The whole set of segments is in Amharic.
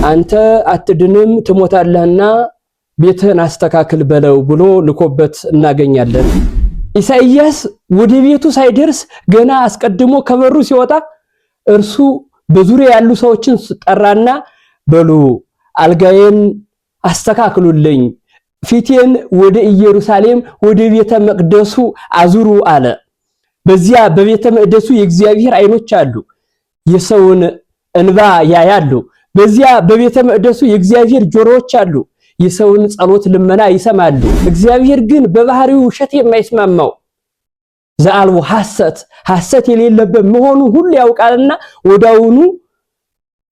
አንተ አትድንም ትሞታለህና ቤትህን አስተካክል በለው ብሎ ልኮበት እናገኛለን። ኢሳይያስ ወደ ቤቱ ሳይደርስ ገና አስቀድሞ ከበሩ ሲወጣ እርሱ በዙሪያ ያሉ ሰዎችን ጠራና በሉ አልጋዬን አስተካክሉልኝ፣ ፊቴን ወደ ኢየሩሳሌም ወደ ቤተ መቅደሱ አዙሩ አለ። በዚያ በቤተ መቅደሱ የእግዚአብሔር ዓይኖች አሉ፣ የሰውን እንባ ያያሉ። በዚያ በቤተ መቅደሱ የእግዚአብሔር ጆሮዎች አሉ፣ የሰውን ጸሎት ልመና ይሰማሉ። እግዚአብሔር ግን በባህሪው ውሸት የማይስማማው ዘአልቦ ሐሰት የሌለበት መሆኑን ሁሉ ያውቃልና ወዳውኑ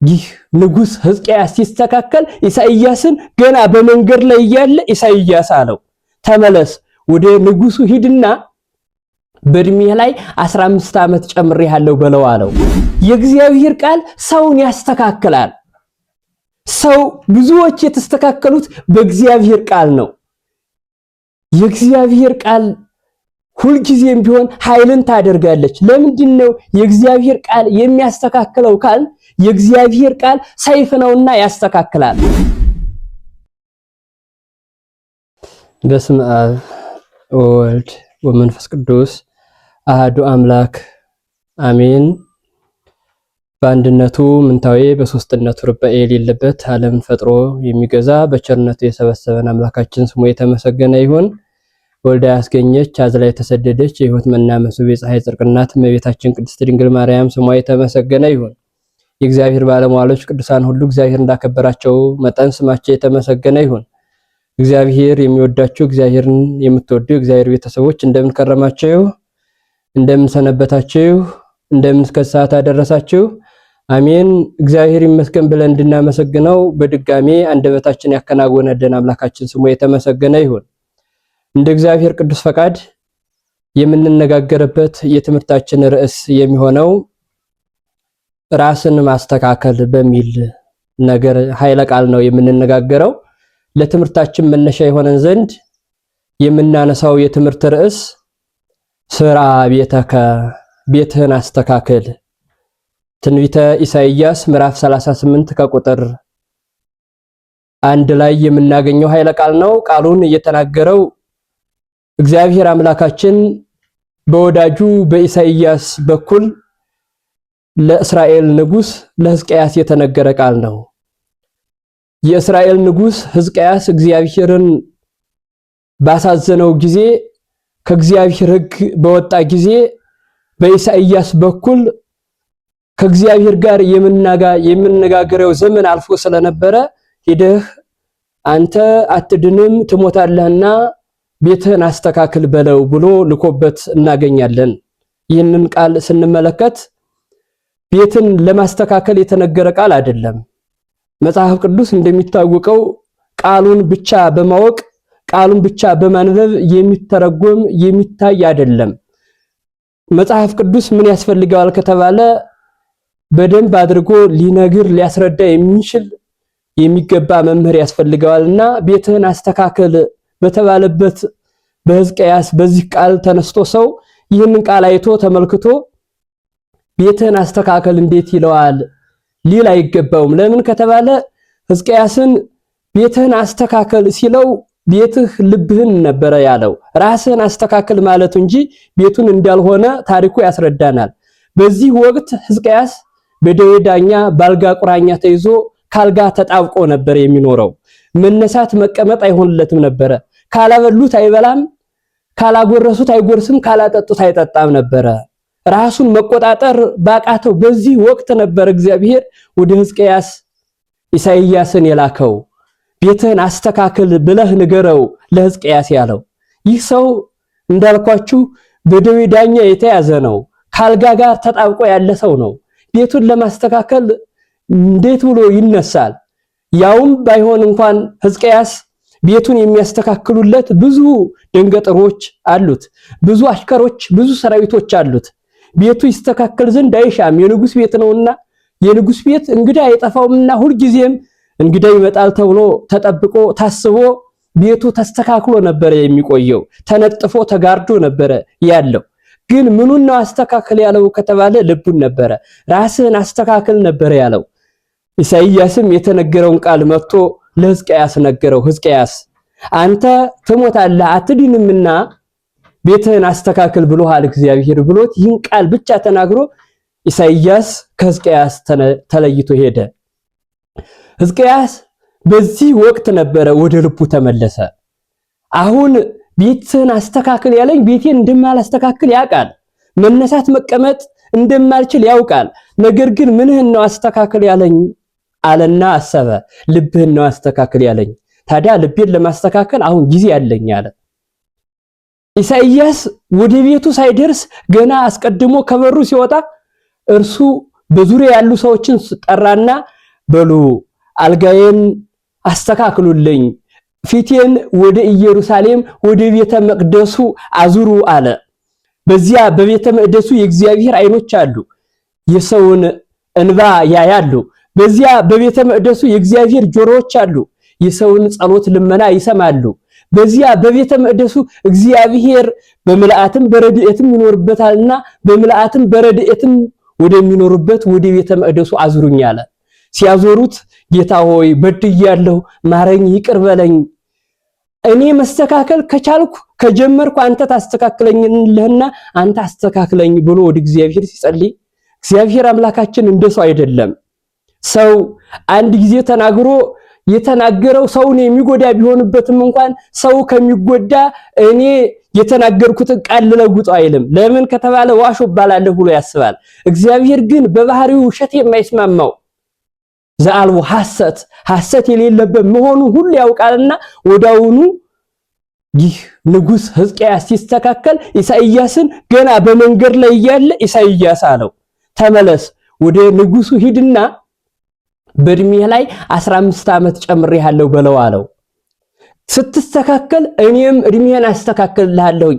ይህ ንጉስ ሕዝቅያስ ሲስተካከል ኢሳይያስን ገና በመንገድ ላይ እያለ ኢሳይያስ አለው ተመለስ፣ ወደ ንጉሱ ሂድና በእድሜ ላይ 15 ዓመት ጨምሬሃለሁ በለው አለው። የእግዚአብሔር ቃል ሰውን ያስተካክላል። ሰው ብዙዎች የተስተካከሉት በእግዚአብሔር ቃል ነው። የእግዚአብሔር ቃል ሁልጊዜም ቢሆን ኃይልን ታደርጋለች። ለምንድን ነው የእግዚአብሔር ቃል የሚያስተካክለው ካል የእግዚአብሔር ቃል ሰይፍ ነውና ያስተካክላል። በስመ አብ ወወልድ ወመንፈስ ቅዱስ አሐዱ አምላክ አሜን። በአንድነቱ ምንታዌ በሶስትነቱ ርባኤ የሌለበት ዓለምን ፈጥሮ የሚገዛ በቸርነቱ የሰበሰበን አምላካችን ስሙ የተመሰገነ ይሁን። ወልዳ ያስገኘች አዝላ የተሰደደች የሕይወት መና መሱብ የፀሐይ ጽድቅ እናት እመቤታችን ቅድስት ድንግል ማርያም ስሟ የተመሰገነ ይሁን። የእግዚአብሔር ባለሟሎች ቅዱሳን ሁሉ እግዚአብሔር እንዳከበራቸው መጠን ስማቸው የተመሰገነ ይሁን። እግዚአብሔር የሚወዳችሁ እግዚአብሔርን የምትወዱ እግዚአብሔር ቤተሰቦች እንደምን ከረማችሁ? እንደምን ሰነበታችሁ? እንደምን እስከ ሰዓት አደረሳችሁ? አሜን። እግዚአብሔር ይመስገን ብለን እንድናመሰግነው በድጋሜ አንደበታችን ያከናወነልን አምላካችን ስሙ የተመሰገነ ይሁን። እንደ እግዚአብሔር ቅዱስ ፈቃድ የምንነጋገርበት የትምህርታችን ርዕስ የሚሆነው ራስን ማስተካከል በሚል ነገር ኃይለ ቃል ነው የምንነጋገረው። ለትምህርታችን መነሻ የሆነን ዘንድ የምናነሳው የትምህርት ርዕስ ስራ ቤተከ ቤትህን አስተካክል፣ ትንቢተ ኢሳይያስ ምዕራፍ 38 ከቁጥር 1 ላይ የምናገኘው ኃይለ ቃል ነው። ቃሉን እየተናገረው እግዚአብሔር አምላካችን በወዳጁ በኢሳይያስ በኩል ለእስራኤል ንጉስ ለሕዝቅያስ የተነገረ ቃል ነው። የእስራኤል ንጉስ ሕዝቅያስ እግዚአብሔርን ባሳዘነው ጊዜ ከእግዚአብሔር ሕግ በወጣ ጊዜ በኢሳይያስ በኩል ከእግዚአብሔር ጋር የምንነጋገረው ዘመን አልፎ ስለነበረ ሄደህ አንተ አትድንም ትሞታለህና ቤትህን አስተካክል በለው ብሎ ልኮበት እናገኛለን። ይህንን ቃል ስንመለከት ቤትን ለማስተካከል የተነገረ ቃል አይደለም። መጽሐፍ ቅዱስ እንደሚታወቀው ቃሉን ብቻ በማወቅ ቃሉን ብቻ በማንበብ የሚተረጎም የሚታይ አይደለም። መጽሐፍ ቅዱስ ምን ያስፈልገዋል ከተባለ በደንብ አድርጎ ሊነግር ሊያስረዳ የሚችል የሚገባ መምህር ያስፈልገዋልና ቤትህን አስተካክል በተባለበት በሕዝቅያስ በዚህ ቃል ተነስቶ ሰው ይህንን ቃል አይቶ ተመልክቶ ቤትህን አስተካክል እንዴት ይለዋል ሊል አይገባውም። ለምን ከተባለ ሕዝቅያስን ቤትህን አስተካክል ሲለው ቤትህ ልብህን ነበር ያለው። ራስህን አስተካክል ማለት እንጂ ቤቱን እንዳልሆነ ታሪኩ ያስረዳናል። በዚህ ወቅት ሕዝቅያስ በደዌ ዳኛ ባልጋ ቁራኛ ተይዞ ካልጋ ተጣብቆ ነበር የሚኖረው። መነሳት መቀመጥ አይሆንለትም ነበር። ካላበሉት አይበላም፣ ካላጎረሱት አይጎርስም፣ ካላጠጡት አይጠጣም ነበር። ራሱን መቆጣጠር ባቃተው በዚህ ወቅት ነበር እግዚአብሔር ወደ ሕዝቅያስ ኢሳይያስን የላከው። ቤትህን አስተካክል ብለህ ንገረው ለሕዝቅያስ ያለው። ይህ ሰው እንዳልኳችሁ በደዌ ዳኛ የተያዘ ነው። ካልጋ ጋር ተጣብቆ ያለ ሰው ነው። ቤቱን ለማስተካከል እንዴት ብሎ ይነሳል? ያውም ባይሆን እንኳን ሕዝቅያስ ቤቱን የሚያስተካክሉለት ብዙ ደንገጥሮች አሉት፣ ብዙ አሽከሮች፣ ብዙ ሰራዊቶች አሉት። ቤቱ ይስተካከል ዘንድ አይሻም። የንጉስ ቤት ነውና የንጉስ ቤት እንግዳ አይጠፋውምና ሁልጊዜም እንግዳ ይመጣል ተብሎ ተጠብቆ ታስቦ ቤቱ ተስተካክሎ ነበር የሚቆየው። ተነጥፎ ተጋርዶ ነበር ያለው። ግን ምኑን ነው አስተካክል ያለው ከተባለ ልቡን ነበር። ራስህን አስተካክል ነበር ያለው። ኢሳይያስም የተነገረውን ቃል መጥቶ ለሕዝቅያስ ነገረው። ሕዝቅያስ አንተ ትሞታለህ አትድንምና ቤትህን አስተካክል ብሎሃል እግዚአብሔር ብሎት ይህን ቃል ብቻ ተናግሮ ኢሳይያስ ከሕዝቅያስ ተለይቶ ሄደ። ሕዝቅያስ በዚህ ወቅት ነበረ ወደ ልቡ ተመለሰ። አሁን ቤትህን አስተካክል ያለኝ ቤቴን እንደማላስተካክል ያውቃል። መነሳት መቀመጥ እንደማልችል ያውቃል። ነገር ግን ምንህን ነው አስተካክል ያለኝ አለና አሰበ። ልብህን ነው አስተካክል ያለኝ። ታዲያ ልቤን ለማስተካከል አሁን ጊዜ ያለኝ አለ። ኢሳይያስ ወደ ቤቱ ሳይደርስ ገና አስቀድሞ ከበሩ ሲወጣ እርሱ በዙሪያ ያሉ ሰዎችን ጠራና በሉ አልጋዬን አስተካክሉልኝ፣ ፊቴን ወደ ኢየሩሳሌም ወደ ቤተ መቅደሱ አዙሩ አለ። በዚያ በቤተ መቅደሱ የእግዚአብሔር ዓይኖች አሉ፣ የሰውን እንባ ያያሉ። በዚያ በቤተ መቅደሱ የእግዚአብሔር ጆሮዎች አሉ፣ የሰውን ጸሎት ልመና ይሰማሉ። በዚያ በቤተ መቅደሱ እግዚአብሔር በመላእክትም በረድኤትም ይኖርበታልና በመላእክትም በረድኤትም ወደሚኖርበት ወደ ቤተ መቅደሱ አዙሩኝ አለ። ሲያዞሩት ጌታ ሆይ በድያለሁ፣ ማረኝ፣ ይቅር በለኝ፣ እኔ መስተካከል ከቻልኩ ከጀመርኩ አንተ ታስተካክለኝልህና አንተ አስተካክለኝ ብሎ ወደ እግዚአብሔር ሲጸልይ እግዚአብሔር አምላካችን እንደሰው አይደለም። ሰው አንድ ጊዜ ተናግሮ የተናገረው ሰውን የሚጎዳ ቢሆንበትም እንኳን ሰው ከሚጎዳ እኔ የተናገርኩትን ቃል ልለውጠው አይልም። ለምን ከተባለ ዋሾ እባላለሁ ብሎ ያስባል። እግዚአብሔር ግን በባህሪው ውሸት የማይስማማው ዘአልቦ ሐሰት የሌለበት መሆኑ ሁሉ ያውቃልና ወዳውኑ ይህ ንጉስ ሕዝቅያስ ሲስተካከል ኢሳይያስን ገና በመንገድ ላይ እያለ ኢሳይያስ አለው ተመለስ፣ ወደ ንጉሱ ሂድና በእድሜ ላይ 15 ዓመት ጨምሬሃለሁ በለው አለው። ስትስተካከል እኔም እድሜህን አስተካክልልሃለሁኝ።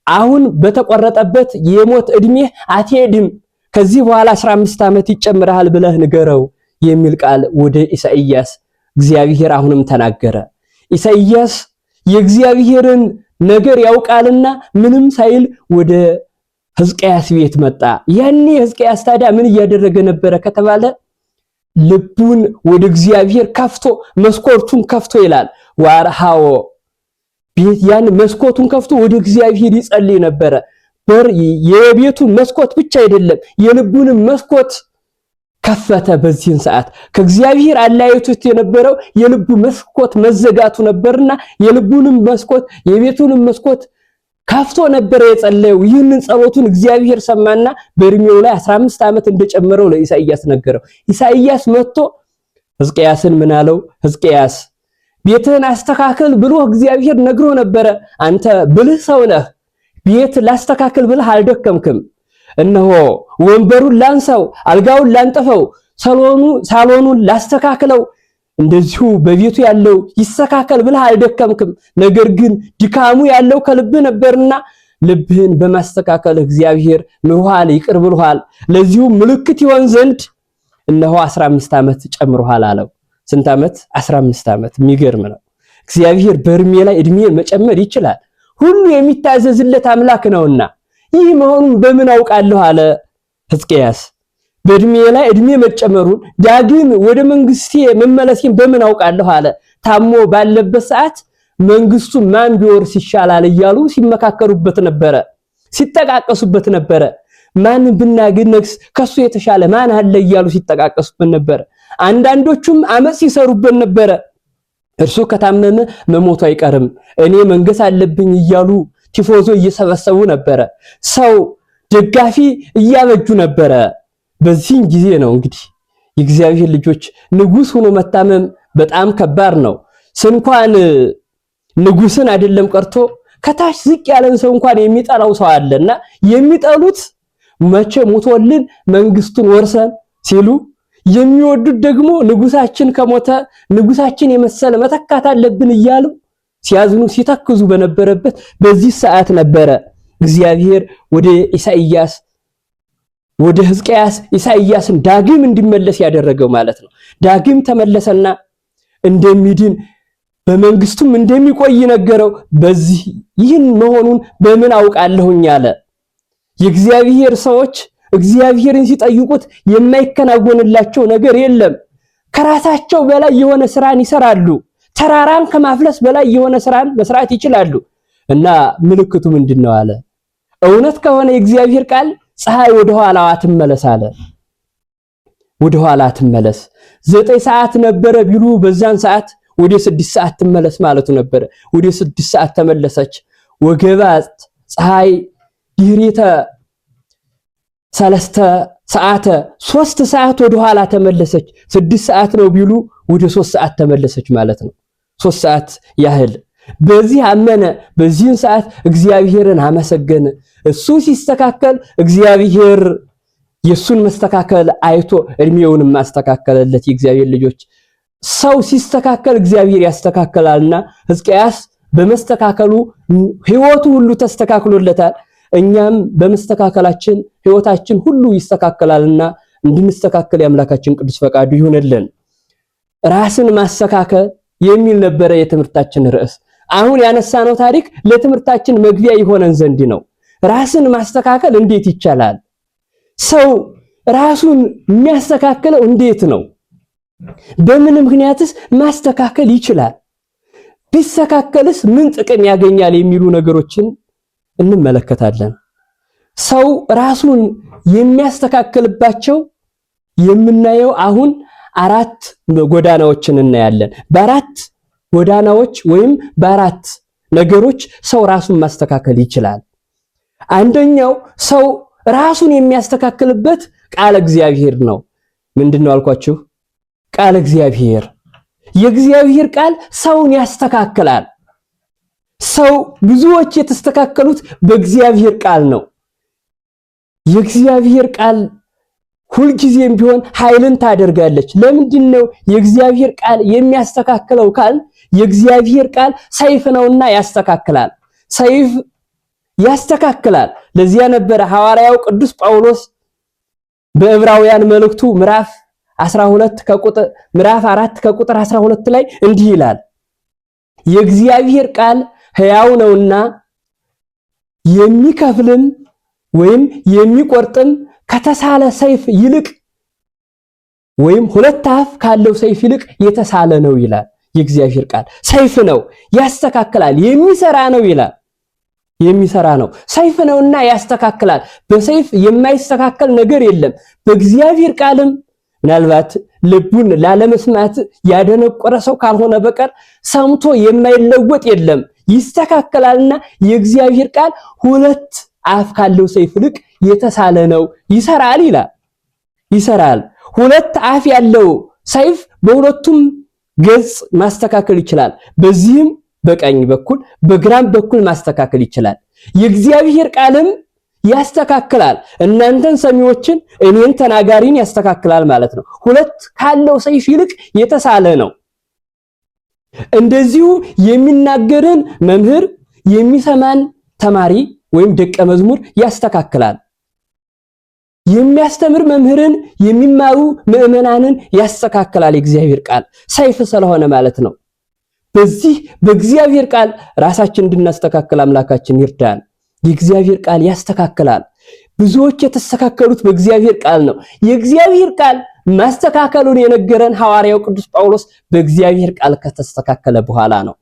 አሁን በተቆረጠበት የሞት እድሜ አትሄድም፣ ከዚህ በኋላ 15 ዓመት ይጨምራል ብለህ ንገረው የሚል ቃል ወደ ኢሳይያስ እግዚአብሔር አሁንም ተናገረ። ኢሳይያስ የእግዚአብሔርን ነገር ያውቃልና ምንም ሳይል ወደ ሕዝቅያስ ቤት መጣ። ያኔ ሕዝቅያስ ታዲያ ምን እያደረገ ነበረ ከተባለ ልቡን ወደ እግዚአብሔር ከፍቶ መስኮቱን ከፍቶ ይላል ዋርሃዎ ቤት ያን መስኮቱን ከፍቶ ወደ እግዚአብሔር ይጸልይ ነበረ። የቤቱን መስኮት ብቻ አይደለም የልቡንም መስኮት ከፈተ። በዚህን ሰዓት ከእግዚአብሔር አለያይቶት የነበረው የልቡ መስኮት መዘጋቱ ነበርና የልቡንም መስኮት የቤቱንም መስኮት ከፍቶ ነበር የጸለየው። ይህንን ጸሎቱን እግዚአብሔር ሰማና በእድሜው ላይ 15 ዓመት እንደጨመረው ለኢሳይያስ ነገረው። ኢሳይያስ መጥቶ ሕዝቅያስን ምን አለው? ሕዝቅያስ ቤትህን አስተካክል ብሎ እግዚአብሔር ነግሮ ነበረ። አንተ ብልህ ሰው ነህ፣ ቤት ላስተካክል ብለህ አልደከምክም። እነሆ ወንበሩን ላንሳው፣ አልጋውን ላንጠፈው፣ ሳሎኑን ላስተካክለው፣ እንደዚሁ በቤቱ ያለው ይስተካከል ብለህ አልደከምክም። ነገር ግን ድካሙ ያለው ከልብህ ነበርና ልብህን በማስተካከል እግዚአብሔር ምሮሃል፣ ይቅር ብሎሃል። ለዚሁ ምልክት ይሆን ዘንድ እነሆ 15 ዓመት ጨምሮሃል አለው። ስንት ዓመት? 15 ዓመት። የሚገርም ነው። እግዚአብሔር በእድሜ ላይ እድሜን መጨመር ይችላል። ሁሉ የሚታዘዝለት አምላክ ነውና ይህ መሆኑን በምን አውቃለሁ አለ ሕዝቅያስ። በእድሜ ላይ እድሜ መጨመሩን ዳግም ወደ መንግስቴ መመለሴን በምን አውቃለሁ አለ። ታሞ ባለበት ሰዓት መንግስቱ ማን ቢወርስ ይሻላል እያሉ ሲመካከሩበት ነበረ፣ ሲጠቃቀሱበት ነበረ። ማን ብናገነግስ ከሱ የተሻለ ማን አለ እያሉ ሲጠቃቀሱበት ነበረ። አንዳንዶቹም አመጽ ሲሰሩበት ነበረ። እርሱ ከታመመ መሞቱ አይቀርም እኔ መንገስ አለብኝ እያሉ ቲፎዞ እየሰበሰቡ ነበረ። ሰው ደጋፊ እያበጁ ነበረ። በዚህ ጊዜ ነው እንግዲህ የእግዚአብሔር ልጆች ንጉስ ሆኖ መታመም በጣም ከባድ ነው። ስንኳን ንጉስን አይደለም ቀርቶ ከታች ዝቅ ያለን ሰው እንኳን የሚጠላው ሰው አለና የሚጠሉት መቼ ሞቶልን መንግስቱን ወርሰን ሲሉ የሚወዱት ደግሞ ንጉሳችን ከሞተ ንጉሳችን የመሰለ መተካት አለብን እያሉ ሲያዝኑ ሲተክዙ በነበረበት በዚህ ሰዓት ነበረ እግዚአብሔር ወደ ኢሳይያስ ወደ ሕዝቅያስ ኢሳይያስን ዳግም እንዲመለስ ያደረገው ማለት ነው። ዳግም ተመለሰና እንደሚድን በመንግስቱም እንደሚቆይ ነገረው። በዚህ ይህን መሆኑን በምን አውቃለሁኝ አለ። የእግዚአብሔር ሰዎች እግዚአብሔርን ሲጠይቁት የማይከናወንላቸው ነገር የለም። ከራሳቸው በላይ የሆነ ስራን ይሰራሉ። ተራራን ከማፍለስ በላይ የሆነ ስራን መስራት ይችላሉ። እና ምልክቱ ምንድነው አለ? እውነት ከሆነ የእግዚአብሔር ቃል ፀሐይ ወደ ኋላዋ ትመለስ አለ። ወደ ኋላ ትመለስ። 9 ሰዓት ነበረ ቢሉ በዛን ሰዓት ወደ 6 ሰዓት ትመለስ ማለቱ ነበረ። ወደ 6 ሰዓት ተመለሰች። ወገባት ፀሐይ ድህሪተ 3 ሰዓት 3 ሰዓት ወደ ኋላ ተመለሰች። 6 ሰዓት ነው ቢሉ ወደ 3 ሰዓት ተመለሰች ማለት ነው። 3 ሰዓት ያህል በዚህ አመነ። በዚህን ሰዓት እግዚአብሔርን አመሰገነ። እሱ ሲስተካከል እግዚአብሔር የሱን መስተካከል አይቶ እድሜውንም ማስተካከለለት። የእግዚአብሔር ልጆች ሰው ሲስተካከል እግዚአብሔር ያስተካከላልና ሕዝቅያስ በመስተካከሉ ህይወቱ ሁሉ ተስተካክሎለታል። እኛም በመስተካከላችን ህይወታችን ሁሉ ይስተካከላልና እንድንስተካከል የአምላካችን ቅዱስ ፈቃዱ ይሁንልን። ራስን ማስተካከል የሚል ነበረ የትምህርታችን ርዕስ። አሁን ያነሳነው ታሪክ ለትምህርታችን መግቢያ ይሆነን ዘንድ ነው። ራስን ማስተካከል እንዴት ይቻላል? ሰው ራሱን የሚያስተካክለው እንዴት ነው? በምን ምክንያትስ ማስተካከል ይችላል? ቢስተካከልስ ምን ጥቅም ያገኛል? የሚሉ ነገሮችን እንመለከታለን። ሰው ራሱን የሚያስተካክልባቸው የምናየው አሁን 4 ጎዳናዎችን እናያለን። በ4 ጎዳናዎች ወይም በ4 ነገሮች ሰው ራሱን ማስተካከል ይችላል። አንደኛው ሰው ራሱን የሚያስተካክልበት ቃል እግዚአብሔር ነው። ምንድነው አልኳችሁ? ቃል እግዚአብሔር። የእግዚአብሔር ቃል ሰውን ያስተካክላል። ሰው ብዙዎች የተስተካከሉት በእግዚአብሔር ቃል ነው። የእግዚአብሔር ቃል ሁልጊዜም ቢሆን ኃይልን ታደርጋለች። ለምንድነው የእግዚአብሔር ቃል የሚያስተካክለው ካል የእግዚአብሔር ቃል ሰይፍ ነውና ያስተካክላል። ሰይፍ ያስተካክላል። ለዚያ ነበረ ሐዋርያው ቅዱስ ጳውሎስ በዕብራውያን መልእክቱ ምዕራፍ 4 ከቁጥር 12 ላይ እንዲህ ይላል፣ የእግዚአብሔር ቃል ሕያው ነውና የሚከፍልም ወይም የሚቆርጥም ከተሳለ ሰይፍ ይልቅ ወይም 2 አፍ ካለው ሰይፍ ይልቅ የተሳለ ነው ይላል። የእግዚአብሔር ቃል ሰይፍ ነው፣ ያስተካክላል፣ የሚሰራ ነው ይላል። የሚሰራ ነው፣ ሰይፍ ነውና ያስተካክላል። በሰይፍ የማይስተካከል ነገር የለም። በእግዚአብሔር ቃልም ምናልባት ልቡን ላለመስማት ያደነቆረ ሰው ካልሆነ በቀር ሰምቶ የማይለወጥ የለም። ይስተካከላልና የእግዚአብሔር ቃል 2 አፍ ካለው ሰይፍ ይልቅ የተሳለ ነው፣ ይሰራል ይላል። ይሰራል። 2 አፍ ያለው ሰይፍ በሁለቱም ገጽ ማስተካከል ይችላል። በዚህም በቀኝ በኩል በግራም በኩል ማስተካከል ይችላል። የእግዚአብሔር ቃልም ያስተካክላል። እናንተን ሰሚዎችን እኔን ተናጋሪን ያስተካክላል ማለት ነው። 2 ካለው ሰይፍ ይልቅ የተሳለ ነው። እንደዚሁ የሚናገርን መምህር የሚሰማን ተማሪ ወይም ደቀ መዝሙር ያስተካክላል። የሚያስተምር መምህርን የሚማሩ ምዕመናንን ያስተካክላል። የእግዚአብሔር ቃል ሰይፍ ስለሆነ ማለት ነው። በዚህ በእግዚአብሔር ቃል ራሳችን እንድናስተካክል አምላካችን ይርዳን። የእግዚአብሔር ቃል ያስተካክላል። ብዙዎች የተስተካከሉት በእግዚአብሔር ቃል ነው። የእግዚአብሔር ቃል ማስተካከሉን የነገረን ሐዋርያው ቅዱስ ጳውሎስ በእግዚአብሔር ቃል ከተስተካከለ በኋላ ነው።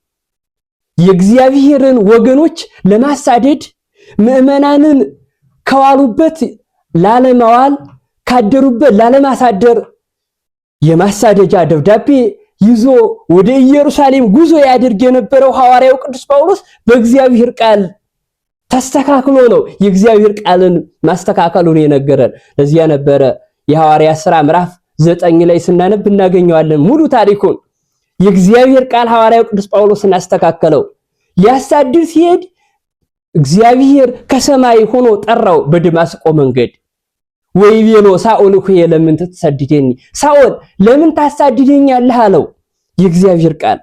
የእግዚአብሔርን ወገኖች ለማሳደድ ምዕመናንን ከዋሉበት ላለማዋል ካደሩበት ላለማሳደር የማሳደጃ ደብዳቤ ይዞ ወደ ኢየሩሳሌም ጉዞ ያድርግ የነበረው ሐዋርያው ቅዱስ ጳውሎስ በእግዚአብሔር ቃል ተስተካክሎ ነው የእግዚአብሔር ቃልን ማስተካከሉን የነገረን። ለዚያ ነበረ የሐዋርያት ሥራ ምዕራፍ 9 ላይ ስናነብ እናገኘዋለን ሙሉ ታሪኩን። የእግዚአብሔር ቃል ሐዋርያው ቅዱስ ጳውሎስን አስተካከለው። ሊያሳድር ሲሄድ እግዚአብሔር ከሰማይ ሆኖ ጠራው በደማስቆ መንገድ። ወይቤሎ ሳኦል ሆይ ለምን ትሰድደኝ? ሳኦል ለምን ታሳድደኛለህ አለው። የእግዚአብሔር ቃል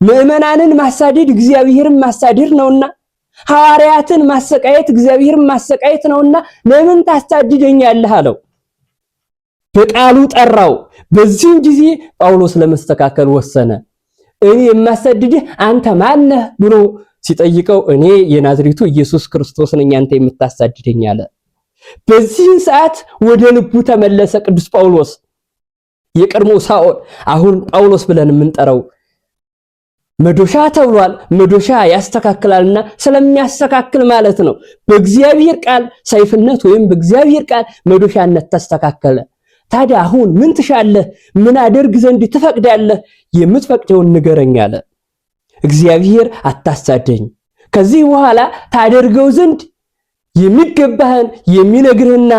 ምዕመናንን ማሳደድ እግዚአብሔርን ማሳደድ ነውና፣ ሐዋርያትን ማሰቃየት እግዚአብሔርን ማሰቃየት ነውና ለምን ታሳድደኛለህ አለው። በቃሉ ጠራው። በዚህ ጊዜ ጳውሎስ ለመስተካከል ወሰነ። እኔ የማሳድድህ አንተ ማን ነህ ብሎ ሲጠይቀው እኔ የናዝሬቱ ኢየሱስ ክርስቶስ ነኝ አንተ የምታሳድደኝ አለ። በዚህ ሰዓት ወደ ልቡ ተመለሰ ቅዱስ ጳውሎስ። የቀድሞ ሳኦል አሁን ጳውሎስ ብለን የምንጠራው መዶሻ ተብሏል። መዶሻ ያስተካክላልና ስለሚያስተካክል ማለት ነው። በእግዚአብሔር ቃል ሰይፍነት ወይም በእግዚአብሔር ቃል መዶሻነት ተስተካከለ። ታዲያ አሁን ምን ትሻለህ? ምን አደርግ ዘንድ ትፈቅዳለህ? የምትፈቅደውን ንገረኝ አለ። እግዚአብሔር አታሳደኝ፣ ከዚህ በኋላ ታደርገው ዘንድ የሚገባህን የሚነግርህና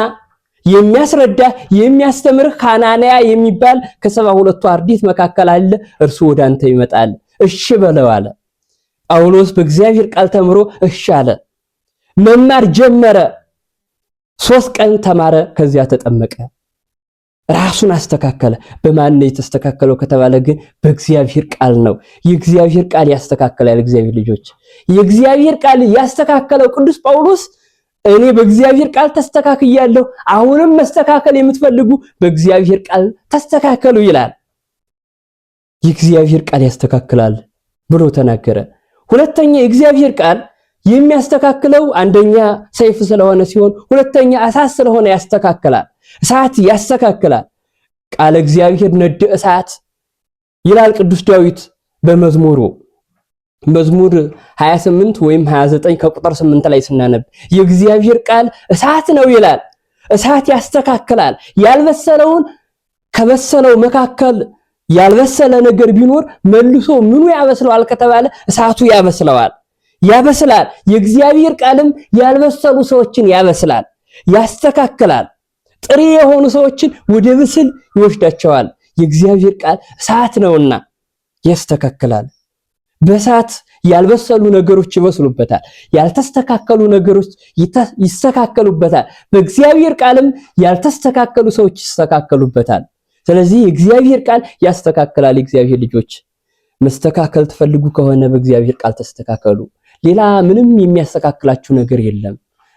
የሚያስረዳህ የሚያስተምርህ ሐናንያ የሚባል ከ72ቱ አርድእት መካከል አለ። እርሱ ወደ አንተ ይመጣል፣ እሺ በለው አለ። ጳውሎስ በእግዚአብሔር ቃል ተምሮ እሺ አለ። መማር ጀመረ። 3 ቀን ተማረ። ከዚያ ተጠመቀ። ራሱን አስተካከለ። በማን ነው የተስተካከለው ከተባለ ግን በእግዚአብሔር ቃል ነው። የእግዚአብሔር ቃል ያስተካክላል። እግዚአብሔር ልጆች፣ የእግዚአብሔር ቃል ያስተካከለው ቅዱስ ጳውሎስ እኔ በእግዚአብሔር ቃል ተስተካክያለሁ፣ አሁንም መስተካከል የምትፈልጉ በእግዚአብሔር ቃል ተስተካከሉ ይላል። የእግዚአብሔር ቃል ያስተካክላል ብሎ ተናገረ። ሁለተኛ የእግዚአብሔር ቃል የሚያስተካክለው አንደኛ ሰይፍ ስለሆነ ሲሆን ሁለተኛ እሳት ስለሆነ ያስተካክላል። እሳት ያስተካክላል። ቃለ እግዚአብሔር ነድ እሳት ይላል ቅዱስ ዳዊት በመዝሙሩ መዝሙር 28 ወይም 29 ከቁጥር 8 ላይ ስናነብ የእግዚአብሔር ቃል እሳት ነው ይላል። እሳት ያስተካክላል። ያልበሰለውን ከበሰለው መካከል ያልበሰለ ነገር ቢኖር መልሶ ምኑ ያበስለዋል ከተባለ እሳቱ ያበስለዋል፣ ያበስላል። የእግዚአብሔር ቃልም ያልበሰሉ ሰዎችን ያበስላል፣ ያስተካክላል። ጥሬ የሆኑ ሰዎችን ወደ ብስል ይወስዳቸዋል። የእግዚአብሔር ቃል እሳት ነውና ያስተካክላል። በእሳት ያልበሰሉ ነገሮች ይበስሉበታል፣ ያልተስተካከሉ ነገሮች ይስተካከሉበታል። በእግዚአብሔር ቃልም ያልተስተካከሉ ሰዎች ይስተካከሉበታል። ስለዚህ የእግዚአብሔር ቃል ያስተካክላል። የእግዚአብሔር ልጆች መስተካከል ትፈልጉ ከሆነ በእግዚአብሔር ቃል ተስተካከሉ። ሌላ ምንም የሚያስተካክላችሁ ነገር የለም።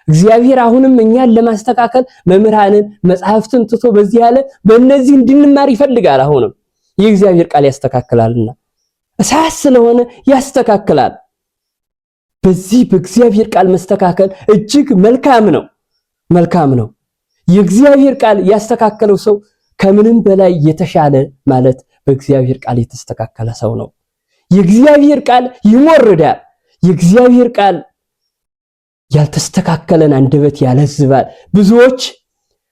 እግዚአብሔር አሁንም እኛን ለማስተካከል መምህራንን መጽሐፍትን ትቶ በዚህ ያለ በእነዚህ እንድንማር ይፈልጋል። አሁንም የእግዚአብሔር ቃል ያስተካክላልና እሳት ስለሆነ ያስተካክላል። በዚህ በእግዚአብሔር ቃል መስተካከል እጅግ መልካም ነው፣ መልካም ነው። የእግዚአብሔር ቃል ያስተካከለው ሰው ከምንም በላይ የተሻለ ማለት በእግዚአብሔር ቃል የተስተካከለ ሰው ነው። የእግዚአብሔር ቃል ይሞርዳል። የእግዚአብሔር ቃል ያልተስተካከለን አንደበት ያለዝባል። ብዙዎች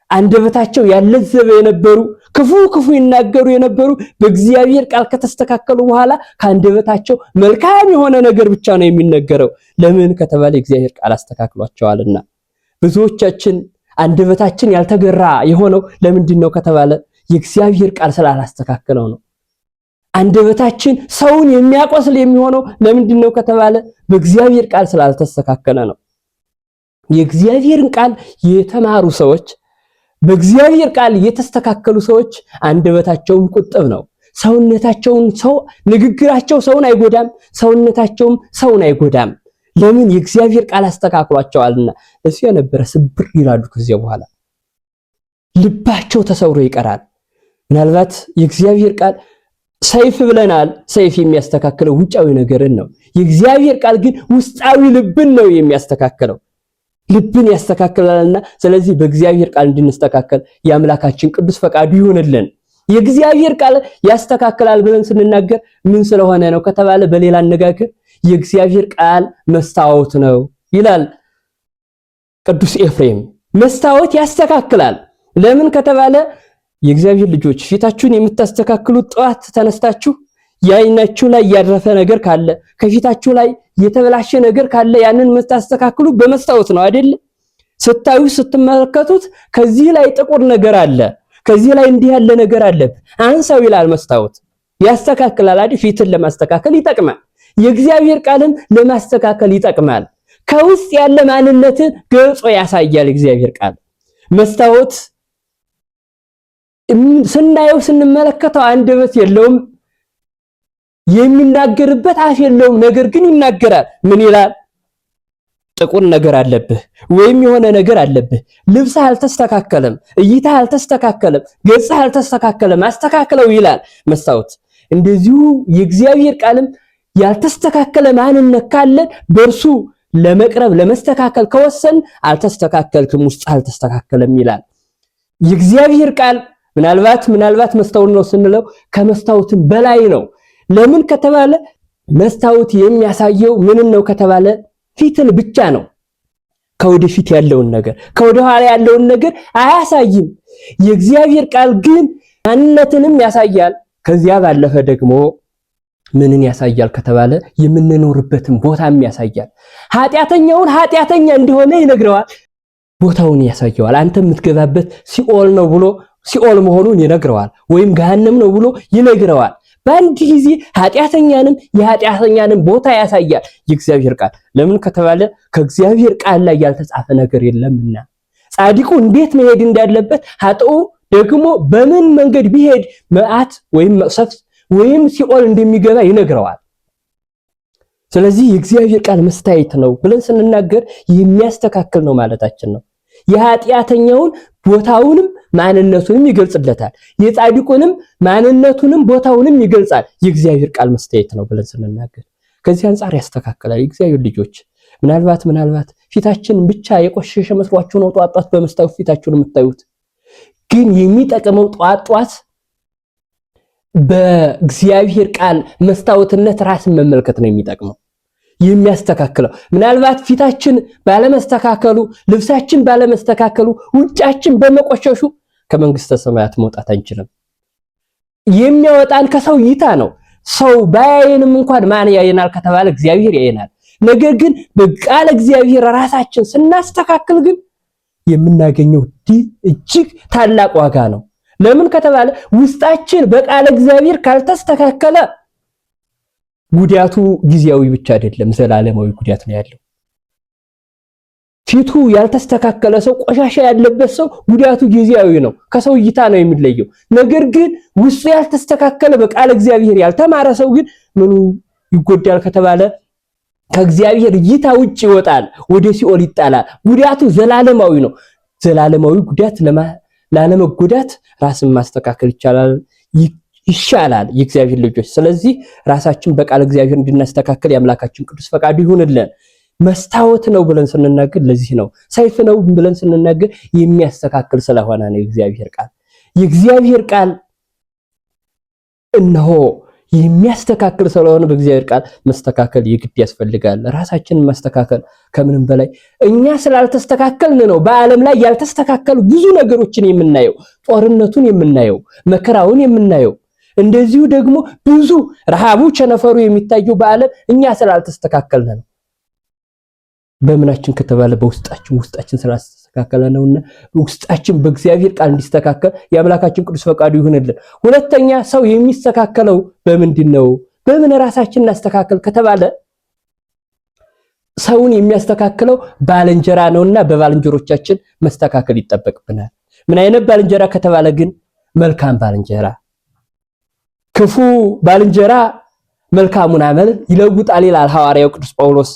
አንደበታቸው ያለዘበ የነበሩ ክፉ ይናገሩ የነበሩ በእግዚአብሔር ቃል ከተስተካከሉ በኋላ ከአንደበታቸው መልካም የሆነ ነገር ብቻ ነው የሚነገረው። ለምን ከተባለ የእግዚአብሔር ቃል አስተካክሏቸዋልና። ብዙዎቻችን አንደበታችን ያልተገራ የሆነው ለምንድን ነው ከተባለ የእግዚአብሔር ቃል ስላላስተካከለው ነው። አንደበታችን ሰውን የሚያቆስል የሚሆነው ለምንድን ነው ከተባለ በእግዚአብሔር ቃል ስላልተስተካከለ ነው። የእግዚአብሔርን ቃል የተማሩ ሰዎች በእግዚአብሔር ቃል የተስተካከሉ ሰዎች አንደበታቸውም ቁጥብ ነው። ንግግራቸው ሰውን አይጎዳም፣ ሰውነታቸውም ሰውን አይጎዳም። ለምን? የእግዚአብሔር ቃል አስተካክሏቸዋልና። እሱ የነበረ ስብር ይላሉ። ከዚያ በኋላ ልባቸው ተሰውሮ ይቀራል። ምናልባት የእግዚአብሔር ቃል ሰይፍ ብለናል። ሰይፍ የሚያስተካክለው ውጫዊ ነገርን ነው። የእግዚአብሔር ቃል ግን ውስጣዊ ልብን ነው የሚያስተካክለው። ልብን ያስተካክላልና ስለዚህ በእግዚአብሔር ቃል እንድንስተካከል የአምላካችን ቅዱስ ፈቃዱ ይሁንልን። የእግዚአብሔር ቃል ያስተካክላል ብለን ስንናገር ምን ስለሆነ ነው ከተባለ በሌላ አነጋገር የእግዚአብሔር ቃል መስታወት ነው ይላል ቅዱስ ኤፍሬም። መስታወት ያስተካክላል። ለምን ከተባለ የእግዚአብሔር ልጆች ፊታችሁን የምታስተካክሉት ጠዋት ተነስታችሁ የአይናችሁ ላይ ያረፈ ነገር ካለ ከፊታችሁ ላይ የተበላሸ ነገር ካለ ያንን የምታስተካክሉ በመስታወት ነው አይደል? ስታዩ ስትመለከቱት ከዚህ ላይ ጥቁር ነገር አለ፣ ከዚህ ላይ እንዲህ ያለ ነገር አለ፣ አንሳው ይላል መስታወት። ያስተካክላል አይደል? ፊትን ለማስተካከል ይጠቅማል። የእግዚአብሔር ቃልም ለማስተካከል ይጠቅማል። ከውስጥ ያለ ማንነትን ገልጾ ያሳያል የእግዚአብሔር ቃል። መስታወት ስናየው ስንመለከተው አንደበት የለውም፣ የሚናገርበት አፍ የለውም። ነገር ግን ይናገራል። ምን ይላል? ጥቁር ነገር አለብህ ወይም የሆነ ነገር አለብህ፣ ልብስህ አልተስተካከለም፣ እይታህ አልተስተካከለም፣ ገጽህ አልተስተካከለም፣ አስተካክለው ይላል መስታወት። እንደዚሁ የእግዚአብሔር ቃልም ያልተስተካከለ ማንነት ካለ በእርሱ ለመቅረብ ለመስተካከል ከወሰን አልተስተካከልክም፣ ውስጥ አልተስተካከለም ይላል። የእግዚአብሔር ቃል ምናልባት መስታወት ነው ስንለው ከመስታወትም በላይ ነው። ለምን ከተባለ መስታወት የሚያሳየው ምን ነው ከተባለ ፊትን ብቻ ነው። ከወደፊት ያለውን ነገር ከወደ ኋላ ያለውን ነገር አያሳይም። የእግዚአብሔር ቃል ግን ማንነትንም ያሳያል። ከዚያ ባለፈ ደግሞ ምንን ያሳያል ከተባለ የምንኖርበትን ቦታም ያሳያል። ኃጢአተኛውን ኃጢአተኛ እንደሆነ ይነግረዋል፣ ቦታውን ያሳየዋል። አንተ የምትገባበት ሲኦል ነው ብሎ ሲኦል መሆኑን ይነግረዋል፣ ወይም ገሃነም ነው ብሎ ይነግረዋል። በአንድ ጊዜ የኃጢአተኛንም ቦታ ያሳያል የእግዚአብሔር ቃል። ለምን ከተባለ ከእግዚአብሔር ቃል ላይ ያልተጻፈ ነገር የለምና። ጻድቁ እንዴት መሄድ እንዳለበት፣ ኃጥኡ ደግሞ በምን መንገድ ቢሄድ መዓት ወይም መቅሰፍት ወይም ሲኦል እንደሚገባ ይነግረዋል። ስለዚህ የእግዚአብሔር ቃል መስታየት ነው ብለን ስንናገር የሚያስተካክል ነው ማለታችን ነው። የኃጢአተኛውን ቦታውንም ማንነቱንም ይገልጽለታል፣ የጻድቁንም ማንነቱንም ቦታውንም ይገልጻል። የእግዚአብሔር ቃል መስታየት ነው ብለን ስንናገር ከዚህ አንፃር ያስተካክላል። የእግዚአብሔር ልጆች ምናልባት ፊታችን ብቻ የቆሸሸ መስሏችሁ ነው ጧት በመስታወት ፊታችሁን የምታዩት። ግን የሚጠቅመው ጧት በእግዚአብሔር ቃል መስታወትነት ራስን መመልከት ነው የሚጠቅመው የሚያስተካክለው። ምናልባት ፊታችን ባለመስተካከሉ፣ ልብሳችን ባለመስተካከሉ፣ ውጫችን በመቆሸሹ ከመንግስተ ሰማያት መውጣት አንችልም። የሚያወጣን ከሰው እይታ ነው። ሰው ባያየንም እንኳን ማን ያየናል ከተባለ እግዚአብሔር ያየናል። ነገር ግን በቃል እግዚአብሔር ራሳችን ስናስተካክል ግን የምናገኘው እጅግ ታላቅ ዋጋ ነው። ለምን ከተባለ ውስጣችን በቃል እግዚአብሔር ካልተስተካከለ ጉዳቱ ጊዜያዊ ብቻ አይደለም፣ ዘላለማዊ ጉዳት ነው ያለው። ፊቱ ያልተስተካከለ ሰው፣ ቆሻሻ ያለበት ሰው ጉዳቱ ጊዜያዊ ነው፣ ከሰው እይታ ነው የሚለየው። ነገር ግን ውስጡ ያልተስተካከለ በቃል እግዚአብሔር ያልተማረ ሰው ግን ምኑ ይጎዳል ከተባለ ከእግዚአብሔር እይታ ውጭ ይወጣል፣ ወደ ሲኦል ይጣላል። ጉዳቱ ዘላለማዊ ነው። ዘላለማዊ ጉዳት ላለመጎዳት ራስን ማስተካከል ይሻላል የእግዚአብሔር ልጆች። ስለዚህ ራሳችን በቃል እግዚአብሔር እንድናስተካከል የአምላካችን ቅዱስ ፈቃዱ ይሁንልን። መስታወት ነው ብለን ስንናገር ለዚህ ነው። ሰይፍ ነው ብለን ስንናገር የሚያስተካክል ስለሆነ ነው የእግዚአብሔር ቃል እነሆ የሚያስተካክል ስለሆነ በእግዚአብሔር ቃል መስተካከል የግድ ያስፈልጋል። ራሳችንን ማስተካከል ከምንም በላይ እኛ ስላልተስተካከልን ነው በዓለም ላይ ያልተስተካከሉ ብዙ ነገሮችን የምናየው፣ ጦርነቱን የምናየው፣ መከራውን የምናየው፣ እንደዚሁ ደግሞ ብዙ ረሃቡ ቸነፈሩ የሚታየው በዓለም እኛ ስላልተስተካከልን ነው። በምናችን ከተባለ ውስጣችን ስላልተስተካከለ ነውና ውስጣችን በእግዚአብሔር ቃል እንዲስተካከል የአምላካችን ቅዱስ ፈቃዱ ይሁንልን። ሁለተኛ ሰው የሚስተካከለው በምንድነው? በምን ራሳችን እናስተካከል ከተባለ ሰውን የሚያስተካክለው ባልንጀራ ነውና በባልንጀሮቻችን መስተካከል ይጠበቅብናል። ምን አይነት ባልንጀራ ከተባለ ግን መልካም ባልንጀራ። ክፉ ባልንጀራ መልካሙን አመል ይለውጣል ይላል ሐዋርያው ቅዱስ ጳውሎስ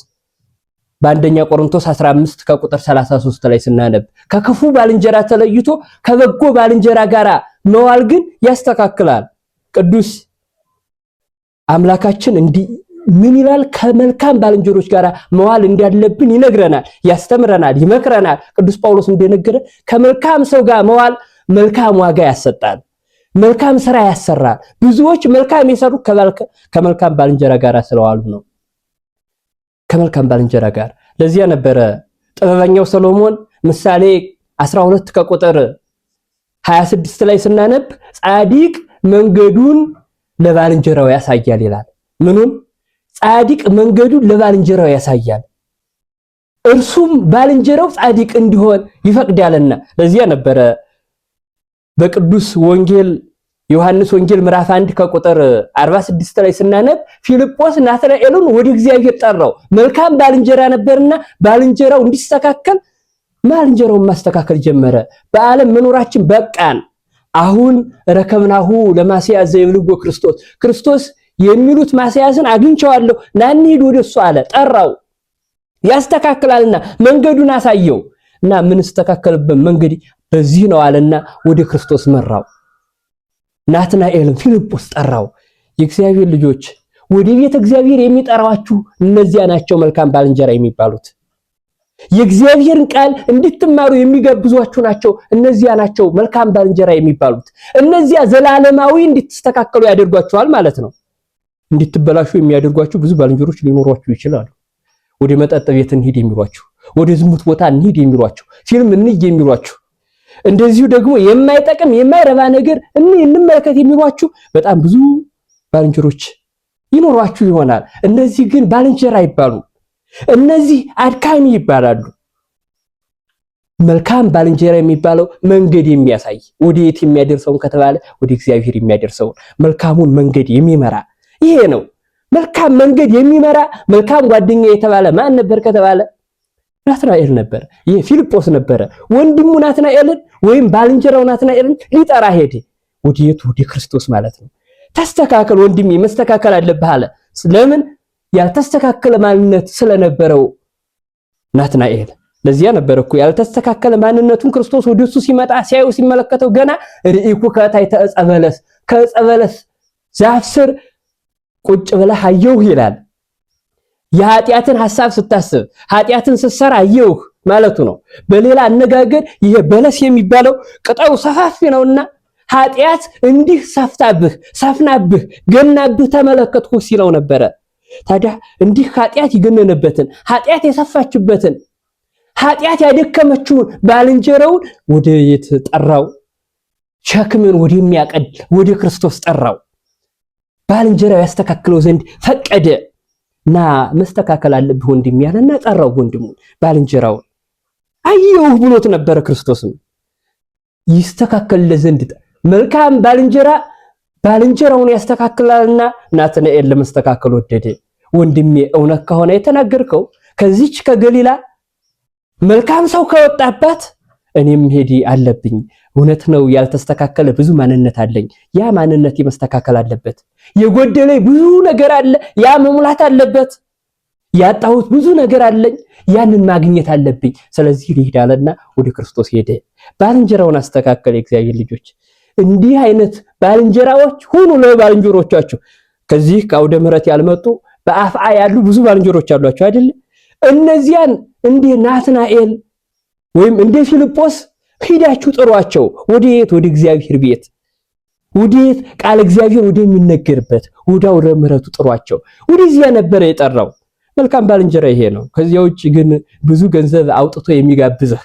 በአንደኛ ቆሮንቶስ 15 ከቁጥር 33 ላይ ስናነብ ከክፉ ባልንጀራ ተለይቶ ከበጎ ባልንጀራ ጋር መዋል ግን ያስተካክላል። ቅዱስ አምላካችን ምን ይላል? ከመልካም ባልንጀሮች ጋር መዋል እንዳለብን ይነግረናል፣ ያስተምረናል፣ ይመክረናል። ቅዱስ ጳውሎስ እንደነገረ ከመልካም ሰው ጋር መዋል መልካም ዋጋ ያሰጣል፣ መልካም ስራ ያሰራል። ብዙዎች መልካም የሰሩ ከመልካም ባልንጀራ ጋር ስለዋሉ ነው። ከመልካም ባልንጀራ ጋር ለዚያ ነበረ ጥበበኛው ሰሎሞን ምሳሌ 12 ከቁጥር 26 ላይ ስናነብ ጻድቅ መንገዱን ለባልንጀራው ያሳያል ይላል። ምኑን? ጻድቅ መንገዱን ለባልንጀራው ያሳያል፣ እርሱም ባልንጀራው ጻድቅ እንዲሆን ይፈቅዳልና። ለዚያ ነበረ በቅዱስ ወንጌል ዮሐንስ ወንጌል ምዕራፍ 1 ከቁጥር 46 ላይ ስናነብ ፊልጶስ ናትናኤልን ወደ እግዚአብሔር ጠራው። መልካም ባልንጀራ ነበርና ባልንጀራው እንዲስተካከል ባልንጀራውን ማስተካከል ጀመረ። በዓለም መኖራችን በቃን፣ አሁን ረከብናሁ ለማስያዝ ይብልጎ ክርስቶስ የሚሉት ማስያዝን አግኝቼዋለሁ፣ ና እንሂድ ወደሱ አለ። ጠራው፣ ያስተካክላልና መንገዱን አሳየው እና ምን ስተካከልበት መንገድ በዚህ ነው አለና ወደ ክርስቶስ መራው። ናትናኤልን ፊልጶስ ጠራው። የእግዚአብሔር ልጆች ወደ ቤተ እግዚአብሔር የሚጠራዋችሁ እነዚያ ናቸው መልካም ባልንጀራ የሚባሉት። የእግዚአብሔርን ቃል እንድትማሩ የሚጋብዟችሁ ናቸው። እነዚያ ናቸው መልካም ባልንጀራ የሚባሉት። እነዚያ ዘላለማዊ እንድትስተካከሉ ያደርጓችኋል ማለት ነው። እንድትበላሹ የሚያደርጓችሁ ብዙ ባልንጀሮች ሊኖሯችሁ ይችላሉ። ወደ መጠጥ ቤት እንሂድ የሚሏችሁ፣ ወደ ዝሙት ቦታ እንሂድ የሚሏችሁ፣ ፊልም እንይ የሚሏችሁ፣ እንደዚሁ ደግሞ የማይጠቅም የማይረባ ነገር እንመለከት የሚሏችሁ በጣም ብዙ ባልንጀሮች ይኖሯችሁ ይሆናል። እነዚህ ግን ባልንጀራ አይባሉም። እነዚህ አድካሚ ይባላሉ። መልካም ባልንጀራ የሚባለው መንገድ የሚያሳይ ወዴት የሚያደርሰውን ከተባለ ወደ እግዚአብሔር የሚያደርሰውን መልካሙን መንገድ የሚመራ ይሄ ነው። መልካም መንገድ የሚመራ መልካም ጓደኛ የተባለ ማን ነበር ከተባለ ናትናኤል ነበር። ይሄ ፊልጶስ ነበረ። ወንድሙ ናትናኤልን ወይም ባልንጀራው ናትናኤልን ሊጠራ ሄደ። ወዴት? ወደ ክርስቶስ ማለት ነው። ተስተካከል ወንድሜ፣ መስተካከል አለብህ አለ። ለምን? ያልተስተካከለ ማንነት ስለነበረው ናትናኤል። ለዚያ ነበር እኮ ያልተስተካከለ ማንነቱን ክርስቶስ ወደሱ ሲመጣ ሲያዩ ሲመለከተው ገና ርኢኩ ከታሕተ ዕፀ በለስ፣ ከዕፀ በለስ ዛፍ ስር ቁጭ ብለህ አየሁህ ይላል። የኃጢአትን ሐሳብ ስታስብ ኃጢአትን ስትሰራ አየሁህ ማለቱ ነው። በሌላ አነጋገር ይሄ በለስ የሚባለው ቅጠሉ ሰፋፊ ነውና ኃጢአት እንዲህ ሰፍታብህ ሰፍናብህ ገናብህ ተመለከትኩህ ሲለው ነበረ። ታዲያ እንዲህ ኃጢአት ይገነነበትን ኃጢአት የሰፋችበትን ኃጢአት ያደከመችውን ባልንጀራውን ወደ የት ጠራው? ሸክምን ወደሚያቀል ወደ ክርስቶስ ጠራው። ባልንጀራው ያስተካክለው ዘንድ ፈቀደ። እና መስተካከል አለብህ ወንድም ያለና ጠራው ወንድሙን ባልንጀራውን። አየሁህ ብሎት ነበረ ክርስቶስም ይስተካከል ዘንድ መልካም ባልንጀራ ባልንጀራውን ያስተካክላልና ናትናኤል ለመስተካከል ወደደ። ወንድሜ እውነት ከሆነ የተናገርከው ከዚች ከገሊላ መልካም ሰው ከወጣባት እኔም ሄዲ አለብኝ። እውነት ነው፣ ያልተስተካከለ ብዙ ማንነት አለኝ። ያ ማንነት መስተካከል አለበት። የጎደለኝ ብዙ ነገር አለ፣ ያ መሙላት አለበት። ያጣሁት ብዙ ነገር አለኝ፣ ያንን ማግኘት አለብኝ። ስለዚህ ልሂድ አለና ወደ ክርስቶስ ሄደ። ባልንጀራውን አስተካከለ። የእግዚአብሔር ልጆች እንዲህ አይነት ባልንጀራዎች ሁኑ ለባልንጀሮቻችሁ። ከዚህ ከአውደ ምሕረት ያልመጡ በአፍአ ያሉ ብዙ ባልንጀሮች አሏቸው አይደል? እነዚያን እንደ ናትናኤል ወይም እንደ ፊልጶስ ሂዳችሁ ጥሯቸው። ወዴት? ወደ እግዚአብሔር ቤት። ወዴት? ቃል እግዚአብሔር ወደሚነገርበት ወደ አውደ ምሕረቱ ጥሯቸው። ወደዚያ ነበረ የጠራው። መልካም ባልንጀራ ይሄ ነው። ከዚያ ውጭ ግን ብዙ ገንዘብ አውጥቶ የሚጋብዝህ፣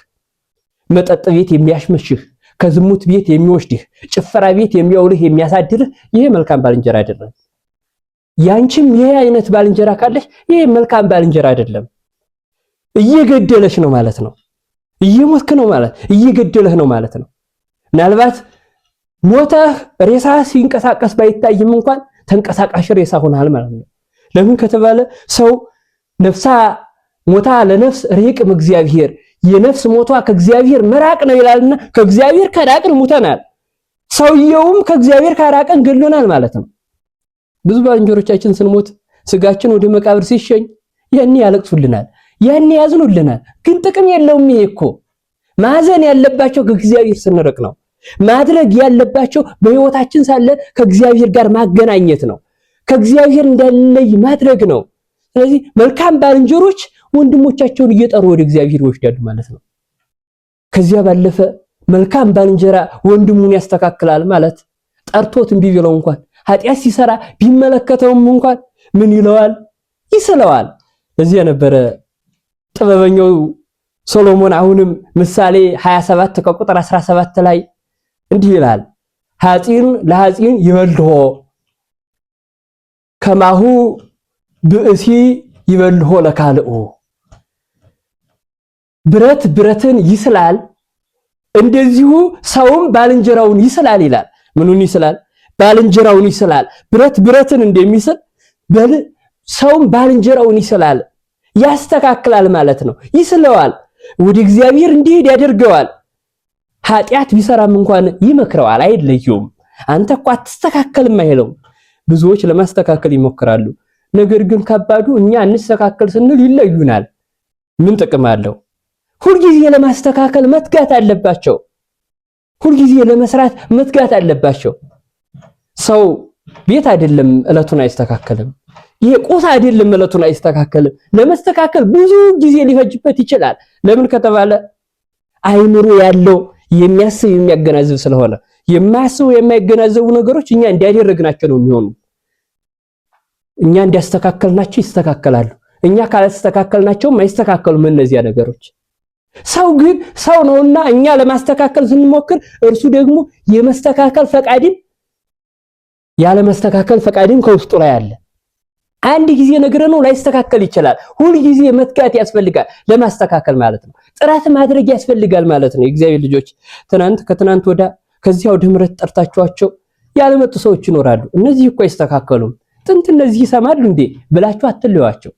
መጠጥ ቤት የሚያሽመሽህ፣ ከዝሙት ቤት የሚወስድህ፣ ጭፈራ ቤት የሚያውልህ የሚያሳድርህ፣ ይሄ መልካም ባልንጀራ አይደለም። ያንቺም ይሄ አይነት ባልንጀራ ካለሽ ይሄ መልካም ባልንጀራ አይደለም። እየገደለሽ ነው ማለት ነው። እየሞትክ ነው ማለት እየገደለህ ነው ማለት ነው። ምናልባት ሞተህ ሬሳ ሲንቀሳቀስ ባይታይም እንኳን ተንቀሳቃሽ ሬሳ ሆነሃል ማለት ነው። ለምን ከተባለ ሰው ነፍሳ ሞታ ለነፍስ ርቅም እግዚአብሔር፣ የነፍስ ሞቷ ከእግዚአብሔር መራቅ ነው ይላልና ከእግዚአብሔር ከራቅን ሙተናል። ሰውየውም ከእግዚአብሔር ከራቅን ገድሎናል ማለት ነው። ብዙ ባልንጀሮቻችን ስንሞት ስጋችን ወደ መቃብር ሲሸኝ ያኔ ያለቅሱልናል፣ ያኔ ያዝኑልናል። ግን ጥቅም የለውም። ይሄ እኮ ማዘን ያለባቸው ከእግዚአብሔር ስንርቅ ነው። ማድረግ ያለባቸው በሕይወታችን ሳለ ከእግዚአብሔር ጋር ማገናኘት ነው። ከእግዚአብሔር እንዳንለይ ማድረግ ነው። ስለዚህ መልካም ባልንጀሮች ወንድሞቻቸውን እየጠሩ ወደ እግዚአብሔር ይወስዳሉ ማለት ነው። ከዚያ ባለፈ መልካም ባልንጀራ ወንድሙን ያስተካክላል ማለት ጠርቶት እምቢ ቢለው እንኳን ኃጢአት ሲሰራ ቢመለከተውም እንኳን ምን ይለዋል? ይስለዋል። ለዚያ ነበረ ጥበበኛው ሶሎሞን አሁንም ምሳሌ 27 ከቁጥር 17 ላይ እንዲህ ይላል፣ ኃጢን ለኃጢን ይበልሆ ከማሁ ብእሲ ይበልሆ ለካልኡ። ብረት ብረትን ይስላል፣ እንደዚሁ ሰውም ባልንጀራውን ይስላል ይላል። ምኑን ይስላል? ባልንጀራውን ይስላል። ብረት ብረትን እንደሚስል ሰውም ባልንጀራውን ይስላል፣ ያስተካክላል ማለት ነው። ይስለዋል፣ ወደ እግዚአብሔር እንዲሄድ ያደርገዋል። ኃጢአት ቢሰራም እንኳን ይመክረዋል፣ አይለየውም። አንተ እኮ አትስተካከልም አይለውም። ብዙዎች ለማስተካከል ይሞክራሉ። ነገር ግን ከባዱ እኛ እንስተካከል ስንል ይለዩናል። ምን ጥቅም አለው? ሁልጊዜ ለማስተካከል መትጋት አለባቸው። ሁልጊዜ ለመስራት መትጋት አለባቸው። ሰው ቤት አይደለም እለቱን አይስተካከልም። ይሄ ቁስ አይደለም ማለቱን አይስተካከልም። ለመስተካከል ብዙ ጊዜ ሊፈጅበት ይችላል። ለምን ከተባለ አይምሮ ያለው የሚያስብ የሚያገናዝብ ስለሆነ የማያስቡ የማይገናዘቡ ነገሮች እኛ እንዲያደርግናቸው ነው የሚሆኑ። እኛ እንዲያስተካከልናቸው ይስተካከላሉ። እኛ ካላስተካከልናቸው አይስተካከሉም እነዚያ ነገሮች። ሰው ግን ሰው ነውና እኛ ለማስተካከል ስንሞክር እርሱ ደግሞ የመስተካከል ፈቃድን ያለ መስተካከል ፈቃድን ከውስጡ ላይ አለ። አንድ ጊዜ ነግረነው ላይስተካከል ይችላል። ሁሉ ጊዜ መትጋት ያስፈልጋል ለማስተካከል ማለት ነው። ጥረት ማድረግ ያስፈልጋል ማለት ነው። የእግዚአብሔር ልጆች ከትናንት ወዳ ከዚያው ድምረት ጠርታችኋቸው ያለመጡ ሰዎች ይኖራሉ። እነዚህ እኮ አይስተካከሉም፣ ጥንት እነዚህ ይሰማሉ እንዴ ብላችሁ አትለዩዋቸው።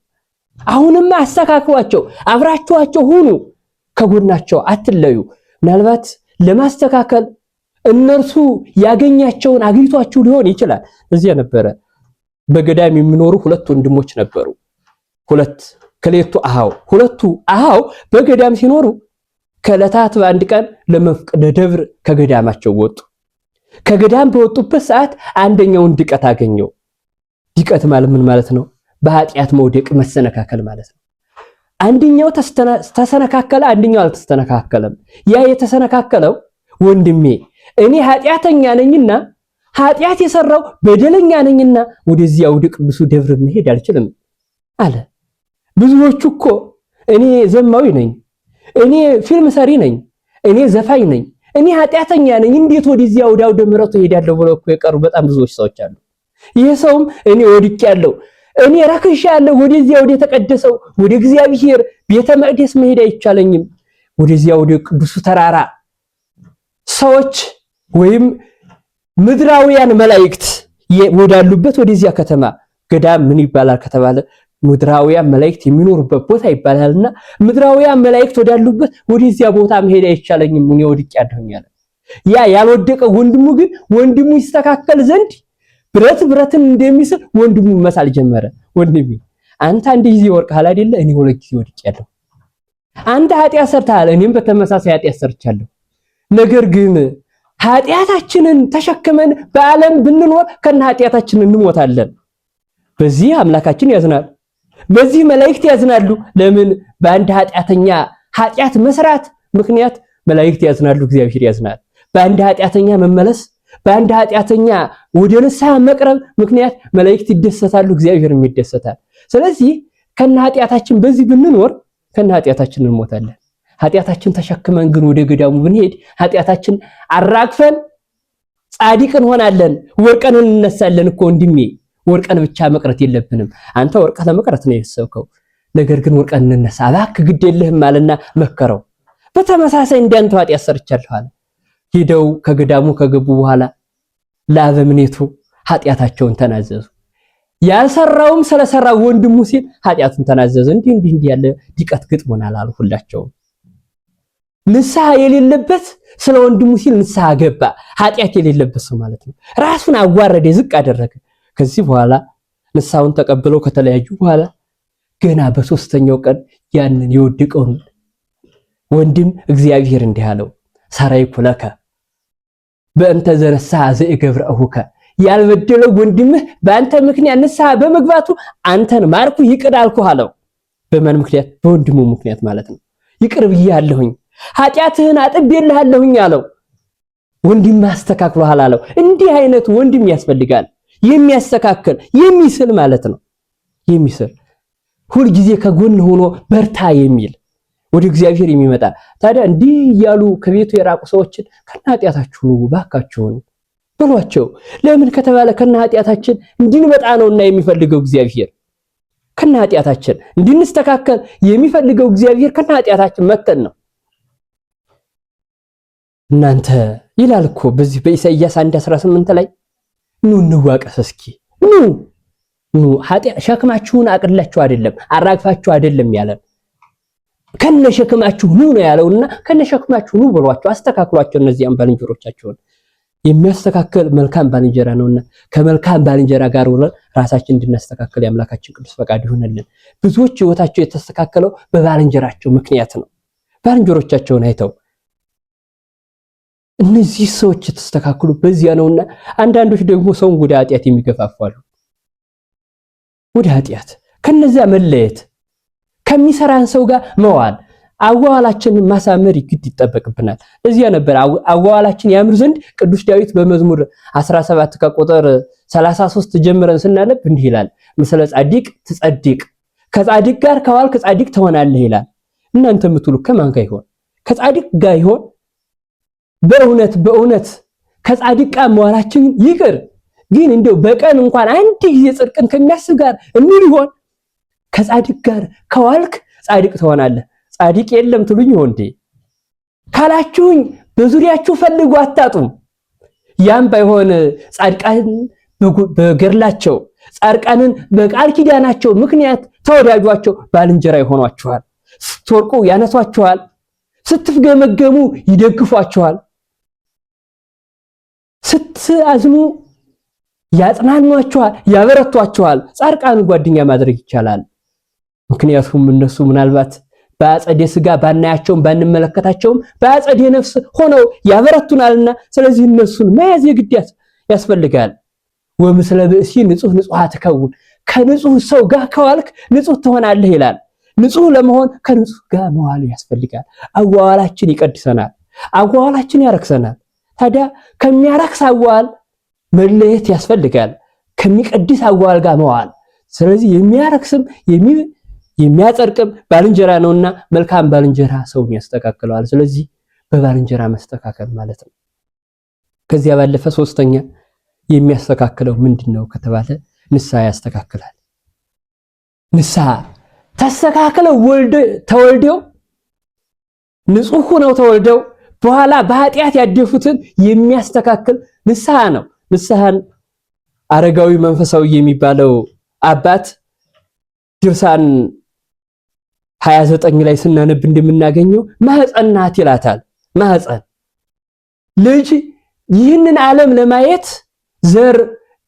አሁንም አስተካክሏቸው፣ አብራችኋቸው ሁኑ፣ ከጎናቸው አትለዩ። ምናልባት ለማስተካከል እነርሱ ያገኛቸውን አግኝቷችሁ ሊሆን ይችላል። እዚያ ነበረ በገዳም የሚኖሩ ሁለት ወንድሞች ነበሩ። ሁለቱ አሃው በገዳም ሲኖሩ ከዕለታት በአንድ ቀን ለመፍቀደ ደብር ከገዳማቸው ወጡ። ከገዳም በወጡበት ሰዓት አንደኛውን ድቀት አገኘው። ድቀት ማለት ምን ማለት ነው? በኃጢአት መውደቅ መሰነካከል ማለት ነው። አንደኛው ተሰነካከለ፣ አንደኛው አልተሰነካከለም። ያ የተሰነካከለው ወንድሜ እኔ ኃጢአተኛ ነኝና ኃጢአት የሰራው በደለኛ ነኝና ወደዚያ ወደ ቅዱሱ ደብር መሄድ አልችልም አለ። ብዙዎቹ እኮ እኔ ዘማዊ ነኝ፣ እኔ ፊልም ሰሪ ነኝ፣ እኔ ዘፋኝ ነኝ፣ እኔ ኃጢአተኛ ነኝ፣ እንዴት ወደዚያ ወደ አውደ ምሕረቱ ሄዳለሁ ብለው እኮ የቀሩ በጣም ብዙዎች ሰዎች አሉ። ይህ ሰውም እኔ ወድቄያለሁ፣ እኔ ረክሻለሁ፣ ወደዚያ ወደ ተቀደሰው ወደ እግዚአብሔር ቤተ መቅደስ መሄድ አይቻለኝም፣ ወደዚያ ወደ ቅዱሱ ተራራ ሰዎች ወይም ምድራውያን መላእክት ወዳሉበት ወደዚያ ከተማ ገዳም ምን ይባላል ከተባለ ምድራውያን መላእክት የሚኖሩበት ቦታ ይባላልና ምድራውያን መላእክት ወዳሉበት ወደዚያ ቦታ መሄድ አይቻለኝም እኔ ወድቄያለሁኝ አለ። ያ ያልወደቀ ወንድሙ ግን ወንድሙ ይስተካከል ዘንድ ብረትን እንደሚስል ወንድሙ መሳል ጀመረ። ወንድሜ አንተ አንድ ጊዜ ወርቀሃል አይደለ? እኔ ሁለት ጊዜ ወድቄያለሁ። አንተ ኃጢአት ሰርተሃል፣ እኔም በተመሳሳይ ኃጢአት ሰርቻለሁ። ነገር ግን ኃጢአታችንን ተሸክመን በዓለም ብንኖር ከነ ኃጢአታችን እንሞታለን። በዚህ አምላካችን ያዝናል፣ በዚህ መላእክት ያዝናሉ። ለምን? በአንድ ኃጢአተኛ ኃጢአት መስራት ምክንያት መላእክት ያዝናሉ፣ እግዚአብሔር ያዝናል። በአንድ ኃጢአተኛ መመለስ፣ በአንድ ኃጢአተኛ ወደ ንስሐ መቅረብ ምክንያት መላእክት ይደሰታሉ፣ እግዚአብሔርም ይደሰታል። ስለዚህ ከነ ኃጢአታችን በዚህ ብንኖር ከነ ኃጢአታችን እንሞታለን። ኃጢአታችን ተሸክመን ግን ወደ ገዳሙ ብንሄድ ኃጢአታችን አራግፈን ጻድቅ እንሆናለን፣ ወርቀን እንነሳለን እኮ ወንድሜ። ወርቀን ብቻ መቅረት የለብንም። አንተ ወርቀህ ለመቅረት ነው የሰብከው፣ ነገር ግን ወርቀን እንነሳ እባክህ ግድ የለህም አለና መከረው። በተመሳሳይ እንዳንተ ኃጢአት ሰርቻለሁ አለ። ሄደው ከገዳሙ ከገቡ በኋላ ለአበምኔቱ ኃጢአታቸውን ተናዘዙ። ያልሰራውም ስለሰራው ወንድሙ ሲል ኃጢአቱን ተናዘዘ። እንዲህ ያለ ድቀት ግጥሞናል አሉ ሁላቸውም። ንስሐ የሌለበት ስለ ወንድሙ ሲል ንስሐ ገባ። ኃጢአት የሌለበት ሰው ማለት ነው። ራሱን አዋረደ፣ ዝቅ አደረገ። ከዚህ በኋላ ንስሐውን ተቀብለው ከተለያዩ በኋላ ገና በሶስተኛው ቀን ያንን የወደቀውን ወንድም እግዚአብሔር እንዲህ አለው፣ ሰራይኩ ለከ በእንተ ዘነስሐ ዘእገብረእሁከ፣ ያልበደለው ወንድምህ በአንተ ምክንያት ንስሐ በመግባቱ አንተን ማርኩ ይቅር አልኩህ አለው። በማን ምክንያት? በወንድሙ ምክንያት ማለት ነው። ይቅር ብያለሁኝ፣ ኃጢአትህን አጥቤልሃለሁኝ አለው። ወንድም አስተካክሎሃል አለው። እንዲህ አይነት ወንድም ያስፈልጋል። የሚያስተካክል የሚስል ማለት ነው። የሚስል ሁል ጊዜ ከጎን ሆኖ በርታ የሚል ወደ እግዚአብሔር የሚመጣ። ታዲያ እንዲህ እያሉ ከቤቱ የራቁ ሰዎችን ከነ ኃጢአታችሁ ነው ባካችሁን ብሏቸው። ለምን ከተባለ ከነ ኃጢአታችን እንድንመጣ ነውና የሚፈልገው እግዚአብሔር። ከነ ኃጢአታችን እንድንስተካከል የሚፈልገው እግዚአብሔር ከነ ኃጢአታችን መተን ነው። እናንተ ይላል እኮ በዚህ በኢሳይያስ 1:18 ላይ ኑ እንዋቀስ እስኪ ኑ ሸክማችሁን አቅላችሁ አይደለም አራግፋችሁ አይደለም ያለን፣ ከነ ሸክማችሁ ኑ ነው ያለውና ከነ ሸክማችሁ ኑ ብሏቸው አስተካክሏቸው። እነዚያም ባልንጀሮቻቸውን የሚያስተካክል መልካም ባልንጀራ ነውና ከመልካም ባልንጀራ ጋር ሆነን ራሳችን እንድናስተካክል የአምላካችን ቅዱስ ፈቃድ ይሆነልን። ብዙዎች ህይወታቸው የተስተካከለው በባልንጀራቸው ምክንያት ነው። ባልንጀሮቻቸውን አይተው እነዚህ ሰዎች የተስተካከሉ በዚያ ነውና አንዳንዶች ደግሞ ሰውን ወደ ኃጢአት የሚገፋፋሉ። ወደ ኃጢአት ከነዚያ መለየት ከሚሰራን ሰው ጋር መዋል አዋዋላችንን ማሳመር ይጠበቅብናል። እዚያ ነበር አዋዋላችን ያምር ዘንድ ቅዱስ ዳዊት በመዝሙር 17 ከቁጥር 33 ጀምረን ስናነብ እንዲህ ይላል፣ ምስለ ጻድቅ ትጸድቅ፣ ከጻድቅ ጋር ከዋልክ ጻድቅ ትሆናለህ ይላል። እናንተ የምትሉ ከማን ጋር ይሆን? ከጻድቅ ጋር ይሆን? በእውነት ከጻድቅ ጋር መዋላችን ይቅር፣ ግን እንደው በቀን እንኳን አንድ ጊዜ ጽድቅን ከሚያስብ ጋር እንል ይሆን? ከጻድቅ ጋር ከዋልክ ጻድቅ ትሆናለህ። ጻድቅ የለም ትሉኝ ይሆን እንዴ? ካላችሁኝ በዙሪያችሁ ፈልጉ አታጡም። ያም ባይሆን ጻድቃን በገድላቸው ጻድቃንን በቃል ኪዳናቸው ምክንያት ተወዳጇቸው ባልንጀራ ይሆኗችኋል። ስትወርቁ ያነሷችኋል፣ ስትፍገመገሙ ይደግፏችኋል፣ ስትአዝኑ ያጽናኗችኋል፣ ያበረቷችኋል። ጻድቃን ጓደኛ ማድረግ ይቻላል። ምክንያቱም እነሱ ምናልባት በአጸደ ሥጋ ባናያቸውም ባንመለከታቸውም በአጸደ ነፍስ ሆነው ያበረቱናልና ስለዚህ እነሱን መያዝ የግድ ያስፈልጋል። ወምስለ ብእሲ ንጹህ ንጹሃ ትከውን፣ ከንጹህ ሰው ጋር ከዋልክ ንጹህ ትሆናለህ ይላል። ንጹህ ለመሆን ከንጹህ ጋር መዋል ያስፈልጋል። አዋዋላችን ይቀድሰናል፣ አዋዋላችን ያረክሰናል። ታዲያ ከሚያረክስ አዋዋል መለየት ያስፈልጋል፣ ከሚቀድስ አዋዋል ጋር መዋል። ስለዚህ የሚያረክስም የሚያጸድቅም ባልንጀራ ነውና መልካም ባልንጀራ ሰውን ያስተካክለዋል። ስለዚህ በባልንጀራ መስተካከል ማለት ነው። ከዚያ ባለፈ ሶስተኛ የሚያስተካክለው ምንድነው ከተባለ ንስሐ ያስተካክላል። ንስሐ ተስተካክለው ተወልደው ንጹህ ሆነው ተወልደው በኋላ በኃጢአት ያደፉትን የሚያስተካክል ንስሐ ነው። ንስሐን አረጋዊ መንፈሳዊ የሚባለው አባት ድርሳን 29 ላይ ስናነብ እንደምናገኘው ማህፀን ናት ይላታል። ማህፀን ልጅ ይህንን ዓለም ለማየት ዘር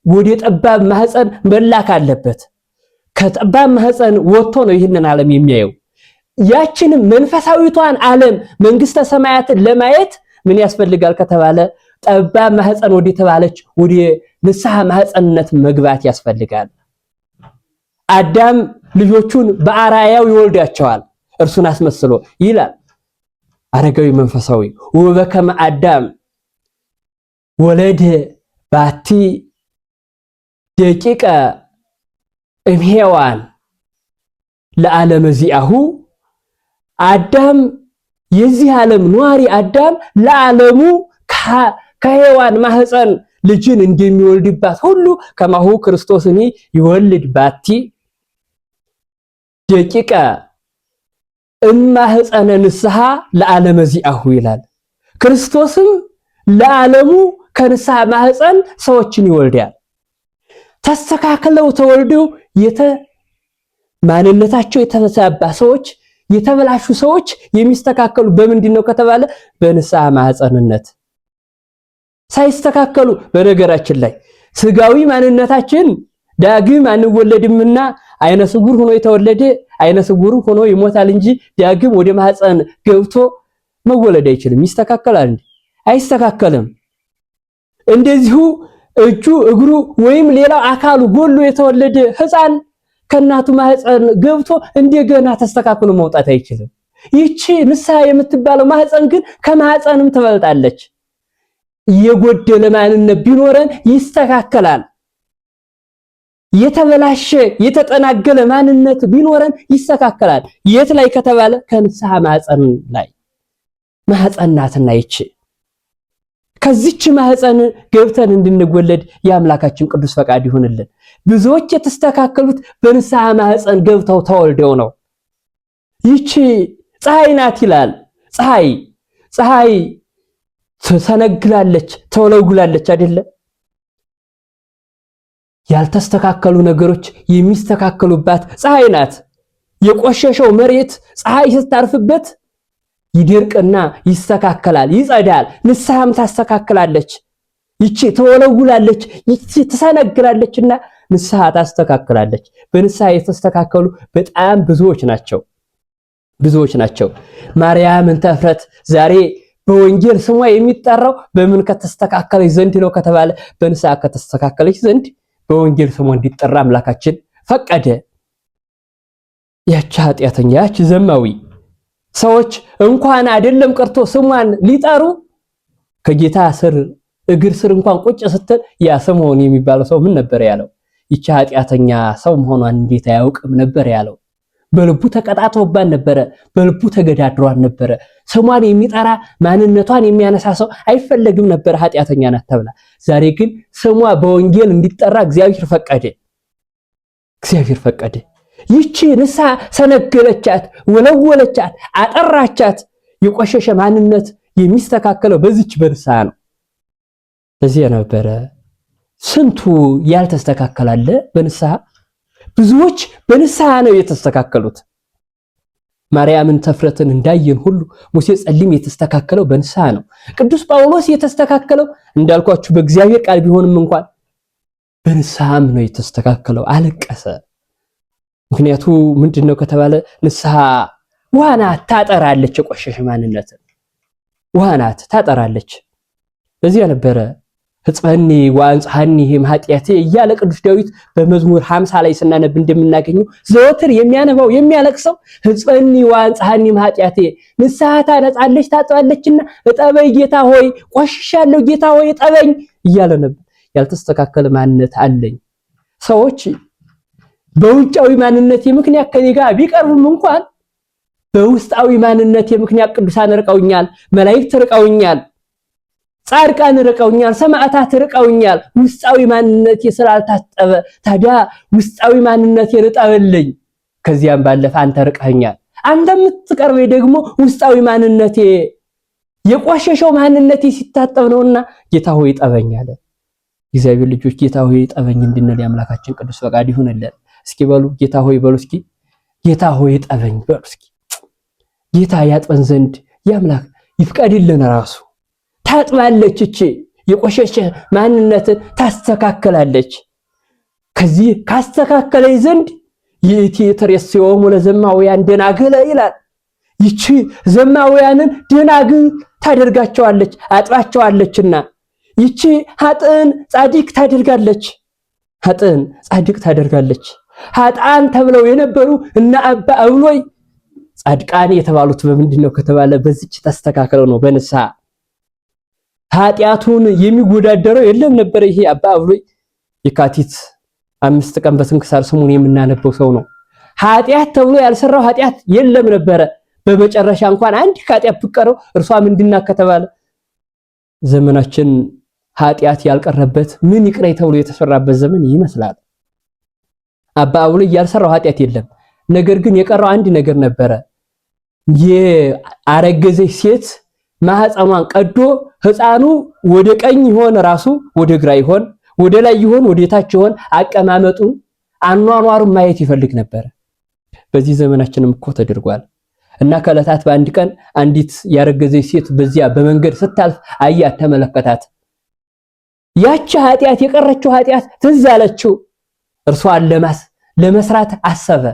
ወደ ጠባብ ማህፀን መላክ አለበት። ከጠባብ ማህፀን ወጥቶ ነው ይህንን ዓለም የሚያየው። ያችንም መንፈሳዊቷን ዓለም መንግስተ ሰማያትን ለማየት ምን ያስፈልጋል ከተባለ ጠባብ ማህፀን ወደ ተባለች ወደ ንስሐ ማህፀንነት መግባት ያስፈልጋል። አዳም ልጆቹን በአራያው ይወልዳቸዋል እርሱን አስመስሎ ይላል አረጋዊ መንፈሳዊ። ወበከመ አዳም ወለደ ባቲ ደቂቀ እምሔዋን ለዓለም ዚአሁ፣ አዳም የዚህ ዓለም ኗሪ አዳም ለዓለሙ ከሔዋን ማህፀን ልጅን እንደሚወልድባት ሁሉ ከማሁ ክርስቶስኒ ይወልድ ባቲ ደቂቀ እማህፀነ ንስሐ ለዓለም ዚአሁ ይላል። ክርስቶስም ለዓለሙ ከንስሐ ማህፀን ሰዎችን ይወልዳል። ተስተካክለው ተወልደው ማንነታቸው የተበሳባ ሰዎች የተበላሹ ሰዎች የሚስተካከሉ በምንድነው ከተባለ በንስሐ ማህፀንነት ሳይስተካከሉ። በነገራችን ላይ ስጋዊ ማንነታችን ዳግም አንወለድምና አይነ ስውር ሆኖ የተወለደ አይነ ስውር ሆኖ ይሞታል እንጂ ዳግም ወደ ማህፀን ገብቶ መወለድ አይችልም። ይስተካከላል እንዴ? አይስተካከልም። እንደዚሁ እጁ እግሩ ወይም ሌላው አካሉ ጎሎ የተወለደ ሕፃን ከእናቱ ማህፀን ገብቶ እንደገና ተስተካክሎ መውጣት አይችልም። ይቺ ንስሐ የምትባለው ማህፀን ግን ከማህፀንም ትበልጣለች። የጎደለ ማንነት ቢኖረን ይስተካከላል። የተበላሸ የተጠናገለ ማንነት ቢኖረን ይስተካከላል። የት ላይ ከተባለ ከንስሐ ማህፀን ላይ። ማህፀን ናትና ይቺ ከዚች ማህፀን ገብተን እንድንወለድ የአምላካችን ቅዱስ ፈቃድ ይሁንልን። ብዙዎች የተስተካከሉት በንስሐ ማህፀን ገብተው ተወልደው ነው። ይቺ ፀሐይ ናት ይላል። ፀሐይ ተሰነግላለች፣ ተወለውላለች አይደለ? ያልተስተካከሉ ነገሮች የሚስተካከሉባት ፀሐይ ናት። የቆሸሸው መሬት ፀሐይ ስታርፍበት ይደርቅና ይስተካከላል፣ ይጸዳል። ንስሐም ታስተካክላለች። ይቺ ተወለውላለች፣ ይቺ ተሰነግራለችና ንስሐ ታስተካክላለች። በንስሐ የተስተካከሉ በጣም ብዙዎች ናቸው። ማርያም እንተ ዕፍረት ዛሬ በወንጌል ስሟ የሚጠራው በምን ከተስተካከለች ዘንድ ነው ከተባለ በንስሐ ከተስተካከለች ዘንድ በወንጌል ስሟ እንዲጠራ አምላካችን ፈቀደ። ያች ኃጢአተኛ ያች ዘማዊ ሰዎች እንኳን አይደለም ቀርቶ ስሟን ሊጠሩ ከጌታ ስር እግር ስር እንኳን ቁጭ ስትል ያ ስምዖን የሚባለው ሰው ምን ነበር ያለው? ይቺ ኃጢአተኛ ሰው መሆኗን እንዴት አያውቅም ነበር ያለው። በልቡ ተቀጣጥሮባን ነበረ፣ በልቡ ተገዳድሯን ነበረ። ስሟን የሚጠራ ማንነቷን የሚያነሳ ሰው አይፈለግም ነበር ኃጢአተኛ ናት ተብላ። ዛሬ ግን ስሟ በወንጌል እንዲጠራ እግዚአብሔር ፈቀደ። ይቺ ንስሐ ሰነገለቻት፣ ወለወለቻት፣ አጠራቻት። የቆሸሸ ማንነት የሚስተካከለው በዚች በንስሐ ነው። ለዚህ ነበረ ስንቱ ያልተስተካከላለ በንስሐ። ብዙዎች በንስሐ ነው የተስተካከሉት። ማርያምን ተፍረትን እንዳየን ሁሉ ሙሴ ጸሊም የተስተካከለው በንስሐ ነው። ቅዱስ ጳውሎስ የተስተካከለው እንዳልኳችሁ በእግዚአብሔር ቃል ቢሆንም እንኳን በንስሐም ነው የተስተካከለው። አለቀሰ። ምክንያቱ ምንድነው ከተባለ ንስሐ ውሃ ናት፣ ታጠራለች። የቆሸሸ ማንነትን ውሃ ናት፣ ታጠራለች። ለዚህ ነበረ ሕጽበኒ ወአንጽሐኒ እምኃጢአቴ እያለ ቅዱስ ዳዊት በመዝሙር 50 ላይ ስናነብ እንደምናገኘው ዘወትር የሚያነባው የሚያለቅሰው ሕጽበኒ ወአንጽሐኒ እምኃጢአቴ፣ ንስሐ ታነጻለች ታጥባለችና እጠበኝ ጌታ ሆይ፣ ቆሽሻለሁ ጌታ ሆይ እጠበኝ እያለ ነበር። ያልተስተካከለ ማንነት አለኝ። ሰዎች በውጫዊ ማንነቴ ምክንያት ከኔ ጋር ቢቀርቡም እንኳን በውስጣዊ ማንነቴ ምክንያት ቅዱሳን ርቀውኛል፣ መላእክት ርቀውኛል፣ ጻድቃን ርቀውኛል፣ ሰማዕታት ርቀውኛል። ውስጣዊ ማንነቴ ስላልታጠበ ታዲያ ውስጣዊ ማንነቴ ርጠብልኝ። ከዚያም ባለፈ አንተ ርቀኸኛል። አንተ የምትቀርበኝ ደግሞ ውስጣዊ ማንነቴ የቆሸሸው ማንነቴ ሲታጠብ ነውና ጌታ ሆይ ጠበኝ አለ። እግዚአብሔር ልጆች ጌታ ሆይ ጠበኝ እንድንል የአምላካችን ቅዱስ ፈቃድ ይሁንልን። እስኪ በሉ ጌታ ሆይ በሉ እስኪ ጌታ ሆይ ጠበኝ በሉ እስኪ። ጌታ ያጥበን ዘንድ የአምላክ ይፍቀድልን። ራሱ ታጥባለች። እቺ የቆሸሸ ማንነትን ታስተካከላለች። ከዚህ ካስተካከለኝ ዘንድ ይእቲ ትሬስዮሙ ለዘማውያን ደናግል ይላል። ይቺ ዘማውያንን ደናግል ታደርጋቸዋለች፣ አጥባቸዋለችና ይቺ ኃጥእን ጻድቅ ታደርጋለች። ኃጥእን ጻድቅ ታደርጋለች። ኃጥአን ተብለው የነበሩ እነ አባ አብሎይ ጻድቃን የተባሉት በምንድነው ከተባለ በዚች ተስተካከለው ነው። በንስሐ ኃጢአቱን የሚጎዳደረው የለም ነበር። ይሄ አባ አብሎይ የካቲት 5 ቀን በስንክሳር ስሙን የምናነበው ሰው ነው። ኃጢአት ተብሎ ያልሰራው ኃጢአት የለም ነበረ። በመጨረሻ እንኳን አንድ ኃጢአት ብቀረው እርሷ ምንድና ከተባለ ዘመናችን ኃጢአት ያልቀረበት ምን ይቅረይ ተብሎ የተሰራበት ዘመን ይመስላል። አባ አብሎይ ያልሰራው ኃጢአት የለም። ነገር ግን የቀረው አንድ ነገር ነበረ። የአረገዘች ሴት ማህፀኗን ቀዶ ህፃኑ ወደ ቀኝ ይሆን ራሱ ወደ ግራ ይሆን ወደ ላይ ይሆን ወደ ታች ይሆን አቀማመጡን አኗኗሩን ማየት ይፈልግ ነበር። በዚህ ዘመናችንም እኮ ተደርጓል። እና ከዕለታት በአንድ ቀን አንዲት ያረገዘች ሴት በዚያ በመንገድ ስታልፍ አያት፣ ተመለከታት። ያቺ ኃጢአት የቀረችው ኃጢአት ትዝ አለችው። እርሷን ለመስራት አሰበ።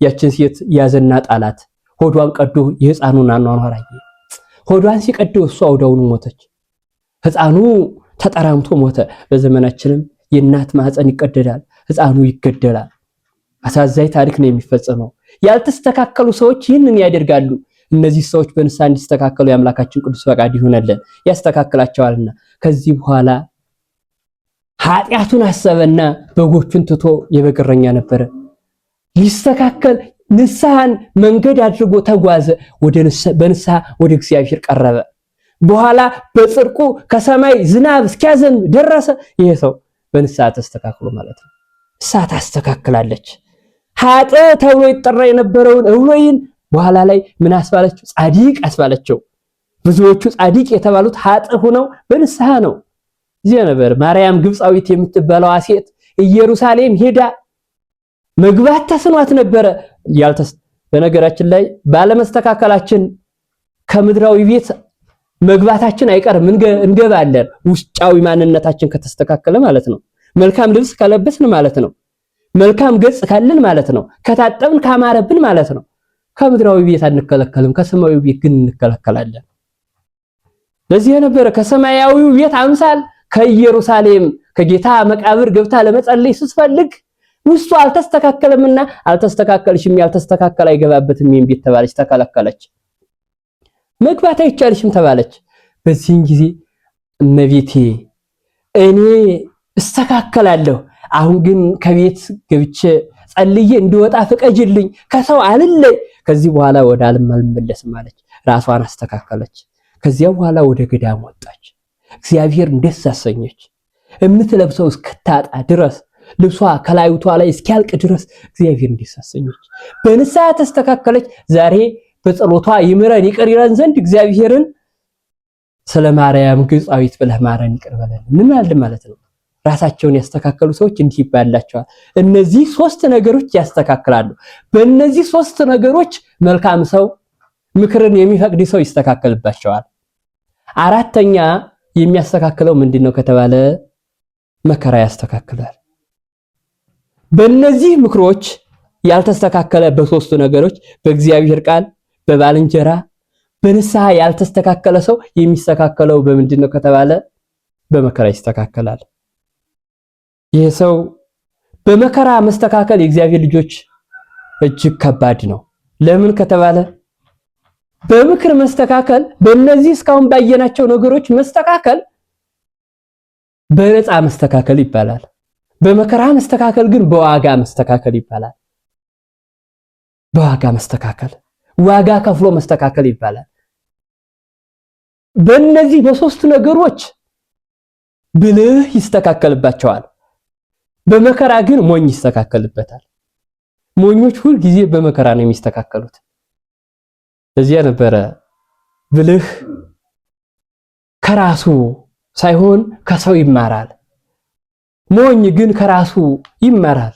ያችን ሴት ያዘና ጣላት። ሆዷን ቀዶ የህፃኑን አኗኗር አየ። ሆዷን ሲቀደው እሷ ወዲያውኑ ሞተች። ህፃኑ ተጠራምቶ ሞተ። በዘመናችንም የእናት ማህፀን ይቀደዳል፣ ህፃኑ ይገደላል። አሳዛኝ ታሪክ ነው የሚፈጸመው። ያልተስተካከሉ ሰዎች ይህንን ያደርጋሉ። እነዚህ ሰዎች በንስሐ እንዲስተካከሉ የአምላካችን ቅዱስ ፈቃድ ይሁንልን፣ ያስተካክላቸዋልና። ከዚህ በኋላ ኃጢአቱን አሰበና በጎቹን ትቶ የበግ እረኛ ነበረ። ሊስተካከል ንስሐን መንገድ አድርጎ ተጓዘ። በንስሐ ወደ እግዚአብሔር ቀረበ። በኋላ በጽድቁ ከሰማይ ዝናብ እስኪያዘንብ ደረሰ። ይሄ ሰው በንስሐ ተስተካክሎ ማለት ነው። ንስሐ ታስተካክላለች። ኃጥእ ተብሎ ይጠራ የነበረውን እብሎይን በኋላ ላይ ምን አስባለችው? ጻድቅ አስባለችው። ብዙዎቹ ጻድቅ የተባሉት ኃጥእ ሆነው በንስሐ ነው። እዚህ ነበር ማርያም ግብፃዊት የምትባለዋ ሴት ኢየሩሳሌም ሄዳ መግባት ተስኗት ነበረ። በነገራችን ላይ ባለመስተካከላችን ከምድራዊ ቤት መግባታችን አይቀርም፣ እንገባለን። ውስጣዊ ማንነታችን ከተስተካከለ ማለት ነው። መልካም ልብስ ከለበስን ማለት ነው። መልካም ገጽ ካለን ማለት ነው። ከታጠብን ካማረብን ማለት ነው። ከምድራዊ ቤት አንከለከልም፣ ከሰማያዊ ቤት ግን እንከለከላለን። ለዚህ ነበረ ከሰማያዊው ቤት አምሳል ከኢየሩሳሌም ከጌታ መቃብር ገብታ ለመጸለይ ስትፈልግ ውስጡ አልተስተካከለምና አልተስተካከልሽም፣ ያልተስተካከለ አይገባበትም ይሄን ቤት ተባለች፣ ተከለከለች። መግባት አይቻልሽም ተባለች። በዚህን ጊዜ እመቤቴ እኔ እስተካከላለሁ፣ አሁን ግን ከቤት ገብቼ ጸልዬ እንድወጣ ፍቀጅልኝ፣ ከሰው አልለይ፣ ከዚህ በኋላ ወደ ዓለም አልመለስም አለች። ራሷን አስተካከለች። ከዚያ በኋላ ወደ ገዳም ወጣች። እግዚአብሔር ደስ አሰኘች። የምትለብሰው እስክታጣ ድረስ ልብሷ ከላዩቷ ላይ እስኪያልቅ ድረስ እግዚአብሔር ደስ አሰኘች። በንስሐ ተስተካከለች። ዛሬ በጸሎቷ ይምረን ይቅር ይለን ዘንድ እግዚአብሔርን ስለ ማርያም ግብፃዊት ብለህ ማረን ይቅር በለን እንላለን ማለት ነው። ራሳቸውን ያስተካከሉ ሰዎች እንዲህ ይባላቸዋል። እነዚህ ሶስት ነገሮች ያስተካክላሉ። በእነዚህ ሶስት ነገሮች መልካም ሰው ምክርን የሚፈቅድ ሰው ይስተካከልባቸዋል። አራተኛ የሚያስተካክለው ምንድነው ከተባለ መከራ ያስተካክላል። በእነዚህ ምክሮች ያልተስተካከለ በሶስቱ ነገሮች በእግዚአብሔር ቃል፣ በባልንጀራ፣ በንስሐ ያልተስተካከለ ሰው የሚስተካከለው በምንድነው ከተባለ በመከራ ይስተካከላል። ይህ ሰው በመከራ መስተካከል የእግዚአብሔር ልጆች እጅግ ከባድ ነው። ለምን ከተባለ በምክር መስተካከል፣ በእነዚህ እስካሁን ባየናቸው ነገሮች መስተካከል በነፃ መስተካከል ይባላል። በመከራ መስተካከል ግን በዋጋ መስተካከል ይባላል። በዋጋ መስተካከል፣ ዋጋ ከፍሎ መስተካከል ይባላል። በእነዚህ በሶስቱ ነገሮች ብልህ ይስተካከልባቸዋል። በመከራ ግን ሞኝ ይስተካከልበታል። ሞኞች ሁል ጊዜ በመከራ ነው የሚስተካከሉት። ለዚያ ነበረ ብልህ ከራሱ ሳይሆን ከሰው ይማራል፣ ሞኝ ግን ከራሱ ይማራል፣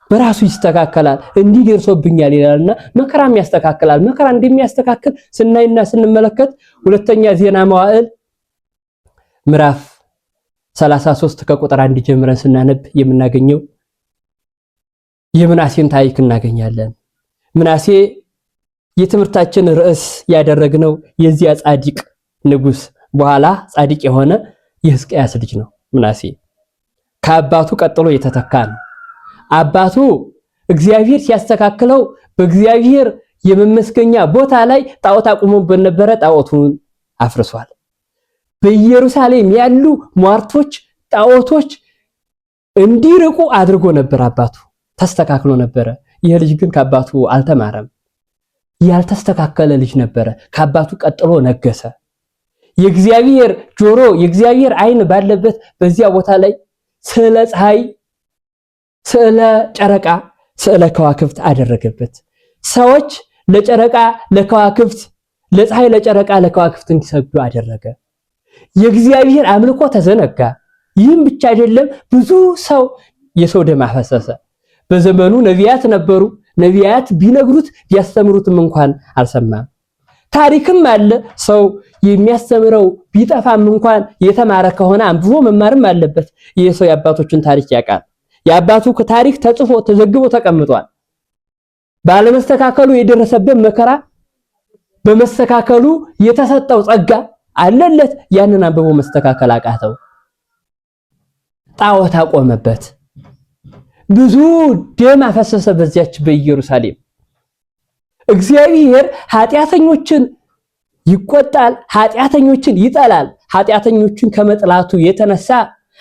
በራሱ ይስተካከላል። እንዲህ ደርሶብኛል ይላልና መከራም ያስተካክላል። መከራ እንደሚያስተካክል ስናይና ስንመለከት ሁለተኛ ዜና መዋዕል ምዕራፍ 33 ከቁጥር 1 ጀምረን ስናነብ የምናገኘው የምናሴን ታሪክ እናገኛለን። ምናሴ የትምህርታችን ርዕስ ያደረግነው የዚያ ጻድቅ ንጉስ በኋላ ጻድቅ የሆነ የሕዝቅያስ ልጅ ነው። ምናሴ ከአባቱ ቀጥሎ የተተካ ነው። አባቱ እግዚአብሔር ሲያስተካክለው በእግዚአብሔር የመመስገኛ ቦታ ላይ ጣዖት አቁሞበት ነበረ። ጣዖቱን አፍርሷል። በኢየሩሳሌም ያሉ ሟርቶች፣ ጣዖቶች እንዲርቁ አድርጎ ነበር። አባቱ ተስተካክሎ ነበረ። ይህ ልጅ ግን ከአባቱ አልተማረም። ያልተስተካከለ ልጅ ነበረ። ከአባቱ ቀጥሎ ነገሰ። የእግዚአብሔር ጆሮ የእግዚአብሔር ዓይን ባለበት በዚያ ቦታ ላይ ስለ ፀሐይ፣ ስለ ጨረቃ፣ ስለ ከዋክብት አደረገበት። ሰዎች ለጨረቃ ለከዋክብት፣ ለፀሐይ ለጨረቃ ለከዋክብት እንዲሰግዱ አደረገ። የእግዚአብሔር አምልኮ ተዘነጋ። ይህም ብቻ አይደለም፣ ብዙ ሰው የሰው ደም አፈሰሰ። በዘመኑ ነቢያት ነበሩ። ነቢያት ቢነግሩት ቢያስተምሩትም እንኳን አልሰማም። ታሪክም አለ። ሰው የሚያስተምረው ቢጠፋም እንኳን የተማረ ከሆነ አንብቦ መማርም አለበት። ይህ ሰው የአባቶችን ታሪክ ያውቃል። የአባቱ ታሪክ ተጽፎ ተዘግቦ ተቀምጧል። ባለመስተካከሉ የደረሰበት መከራ፣ በመስተካከሉ የተሰጠው ጸጋ አለለት። ያንን አንብቦ መስተካከል አቃተው። ጣዖት አቆመበት። ብዙ ደም አፈሰሰ በዚያች በኢየሩሳሌም። እግዚአብሔር ኃጢአተኞችን ይቆጣል፣ ኃጢአተኞችን ይጠላል። ኃጢአተኞችን ከመጥላቱ የተነሳ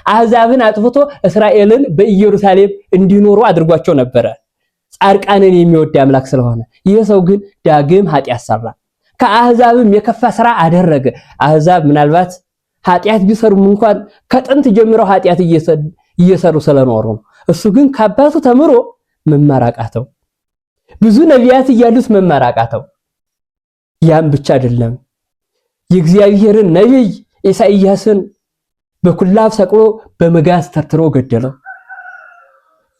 አሕዛብን አጥፍቶ እስራኤልን በኢየሩሳሌም እንዲኖሩ አድርጓቸው ነበረ፣ ጻድቃንን የሚወድ አምላክ ስለሆነ። ይህ ሰው ግን ዳግም ኃጢአት ሰራ፣ ከአሕዛብም የከፋ ስራ አደረገ። አሕዛብ ምናልባት ኃጢአት ቢሰሩም እንኳን ከጥንት ጀምረው ኃጢአት እየሰሩ ስለኖሩ ነው። እሱ ግን ከአባቱ ተምሮ መማር አቃተው። ብዙ ነቢያት እያሉት መማር አቃተው። ያም ብቻ አይደለም፣ የእግዚአብሔርን ነቢይ ኢሳይያስን በኩላብ ሰቅሎ በመጋዝ ተርትሮ ገደለው።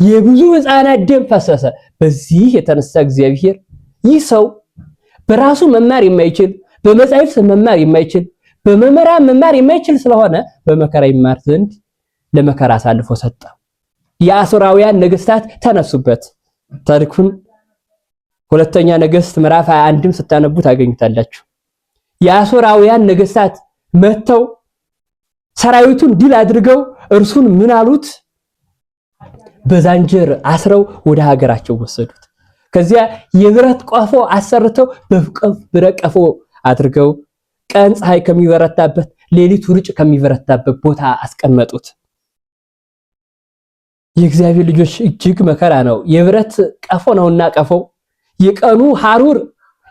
የብዙ ሕፃናት ደም ፈሰሰ። በዚህ የተነሳ እግዚአብሔር ይህ ሰው በራሱ መማር የማይችል፣ በመጻሕፍት መማር የማይችል፣ በመምህራን መማር የማይችል ስለሆነ በመከራ ይማር ዘንድ ለመከራ አሳልፎ ሰጠ። የአሦራውያን ነገስታት ተነሱበት። ታሪኩን ሁለተኛ ነገሥት ምዕራፍ 21ም ስታነቡ ታገኙታላችሁ። የአሦራውያን ነገስታት መተው ሰራዊቱን ድል አድርገው እርሱን ምን አሉት? በዛንጀር አስረው ወደ ሀገራቸው ወሰዱት። ከዚያ የብረት ቀፎ አሰርተው በብረት ቀፎ አድርገው ቀን ፀሐይ ከሚበረታበት ሌሊት ውርጭ ከሚበረታበት ቦታ አስቀመጡት። የእግዚአብሔር ልጆች እጅግ መከራ ነው። የብረት ቀፎ ነውና ቀፎው የቀኑ ሐሩር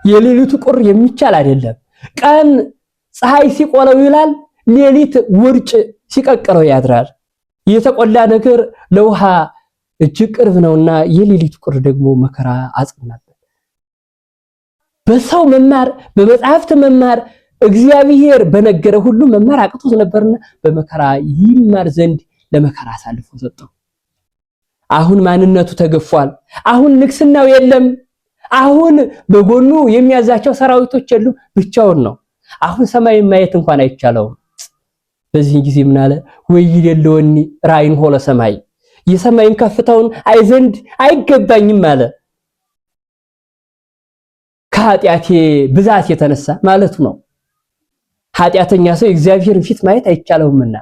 የሌሊቱ ቁር የሚቻል አይደለም። ቀን ፀሐይ ሲቆለው ይላል፣ ሌሊት ውርጭ ሲቀቅለው ያድራል። የተቆላ ነገር ለውሃ እጅግ ቅርብ ነውና የሌሊቱ ቁር ደግሞ መከራ አጽናበት። በሰው መማር በመጽሐፍት መማር እግዚአብሔር በነገረ ሁሉ መማር አቅቶት ነበርና በመከራ ይማር ዘንድ ለመከራ አሳልፎ ሰጠው። አሁን ማንነቱ ተገፏል። አሁን ንግስናው የለም። አሁን በጎኑ የሚያዛቸው ሰራዊቶች የሉም። ብቻውን ነው። አሁን ሰማይ ማየት እንኳን አይቻለውም። በዚህ ጊዜ ምን አለ? ወይሌለወኒ ራእይን ሆለ ሰማይ፣ የሰማይን ከፍታውን አይ ዘንድ አይገባኝም አለ። ከኃጢአቴ ብዛት የተነሳ ማለቱ ነው። ኃጢአተኛ ሰው እግዚአብሔርን ፊት ማየት አይቻለውምና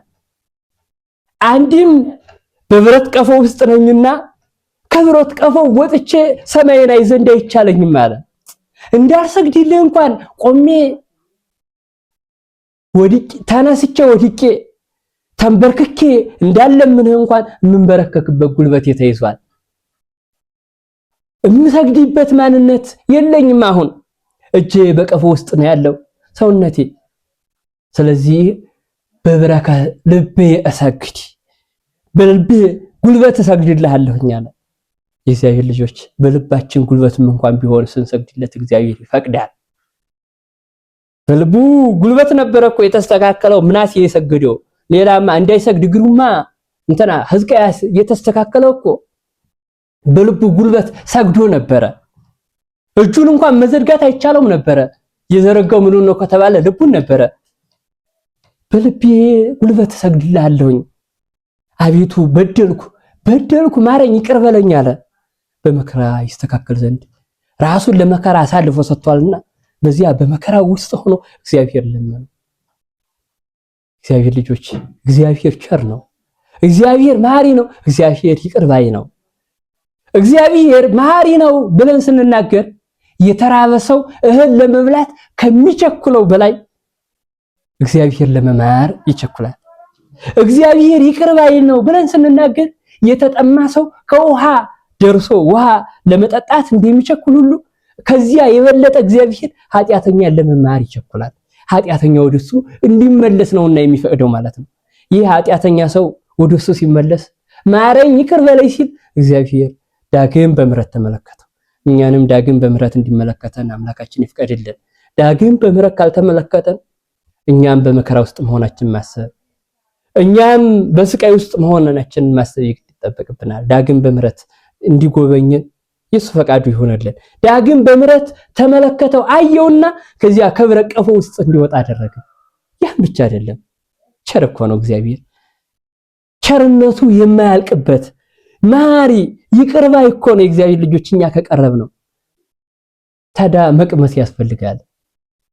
አንድም በብረት ቀፎ ውስጥ ነኝና ከብረት ቀፎ ወጥቼ ሰማይን አይ ዘንድ አይቻለኝም አለ። እንዳልሰግድልህ እንኳን ቆሜ ተነስቼ ወድቄ ተንበርክኬ እንዳለምንህ እንኳን የምንበረከክበት ጉልበቴ ተይዟል። የምሰግድበት ማንነት የለኝም። አሁን እጄ በቀፎ ውስጥ ነው ያለው ሰውነቴ። ስለዚህ በብረከ ልቤ እሰግድ፣ በልቤ ጉልበት እሰግድልሃለሁኝ አለ። የእግዚአብሔር ልጆች በልባችን ጉልበትም እንኳን ቢሆን ስንሰግድለት እግዚአብሔር ይፈቅዳል። በልቡ ጉልበት ነበረ እኮ የተስተካከለው ምናሴ የሰገደው። ሌላማ እንዳይሰግድ እግሩማ እንትና ሕዝቅያስ የተስተካከለው እኮ በልቡ ጉልበት ሰግዶ ነበረ። እጁን እንኳን መዘርጋት አይቻለውም ነበረ። የዘረጋው ምን ነው ከተባለ ልቡን ነበረ። በልቤ ጉልበት እሰግድልሃለሁኝ፣ አቤቱ በደልኩ ማረኝ ይቅር በለኝ አለ። በመከራ ይስተካከል ዘንድ ራሱን ለመከራ አሳልፎ ሰጥቷልና በዚያ በመከራ ውስጥ ሆኖ እግዚአብሔር ለመነ። እግዚአብሔር ልጆች እግዚአብሔር ቸር ነው። እግዚአብሔር መሐሪ ነው። እግዚአብሔር ይቅር ባይ ነው። እግዚአብሔር መሐሪ ነው ብለን ስንናገር የተራበ ሰው እህል ለመብላት ከሚቸኩለው በላይ እግዚአብሔር ለመማር ይቸኩላል። እግዚአብሔር ይቅር ባይ ነው ብለን ስንናገር የተጠማ ሰው ከውሃ ደርሶ ውሃ ለመጠጣት እንደሚቸኩል ሁሉ ከዚያ የበለጠ እግዚአብሔር ኃጢአተኛን ለመማር ይቸኩላል። ኃጢአተኛ ወደሱ እንዲመለስ ነውና የሚፈቅደው ማለት ነው። ይህ ኃጢአተኛ ሰው ወደሱ ሲመለስ ማረኝ ይቅር በለኝ ሲል እግዚአብሔር ዳግም በምህረት ተመለከተው። እኛንም ዳግም በምህረት እንዲመለከተን አምላካችን ይፍቀድልን። ዳግም በምህረት ካልተመለከተን እኛም በመከራ ውስጥ መሆናችን ማሰብ፣ እኛም በስቃይ ውስጥ መሆናችን ማሰብ ይጠበቅብናል። ዳግም በምህረት እንዲጎበኘን የሱ ፈቃዱ ይሆነልን። ዳግም በምህረት ተመለከተው አየውና ከዚያ ከብረት ቀፎ ውስጥ እንዲወጣ አደረገ። ያን ብቻ አይደለም፣ ቸር እኮ ነው እግዚአብሔር። ቸርነቱ የማያልቅበት መሐሪ ይቅር ባይ እኮ ነው የእግዚአብሔር ልጆች። እኛ ከቀረብ ነው ታዲያ መቅመስ ያስፈልጋል።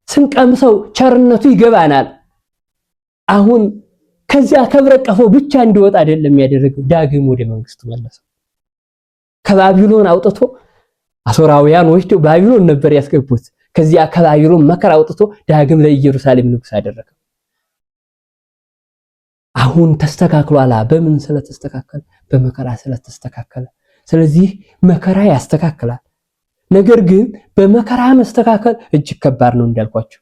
ስንቀምሰው ቸርነቱ ይገባናል። አሁን ከዚያ ከብረት ቀፎ ብቻ እንዲወጣ አይደለም ያደረገው፣ ዳግም ወደ መንግስቱ መለሰው። ከባቢሎን አውጥቶ አሶራውያን ወስደው ባቢሎን ነበር ያስገቡት። ከዚያ ከባቢሎን መከራ አውጥቶ ዳግም ለኢየሩሳሌም ንጉስ አደረገው። አሁን ተስተካክሏል። በምን ስለተስተካከለ? በመከራ ስለተስተካከለ። ስለዚህ መከራ ያስተካክላል። ነገር ግን በመከራ መስተካከል እጅግ ከባድ ነው እንዳልኳችሁ።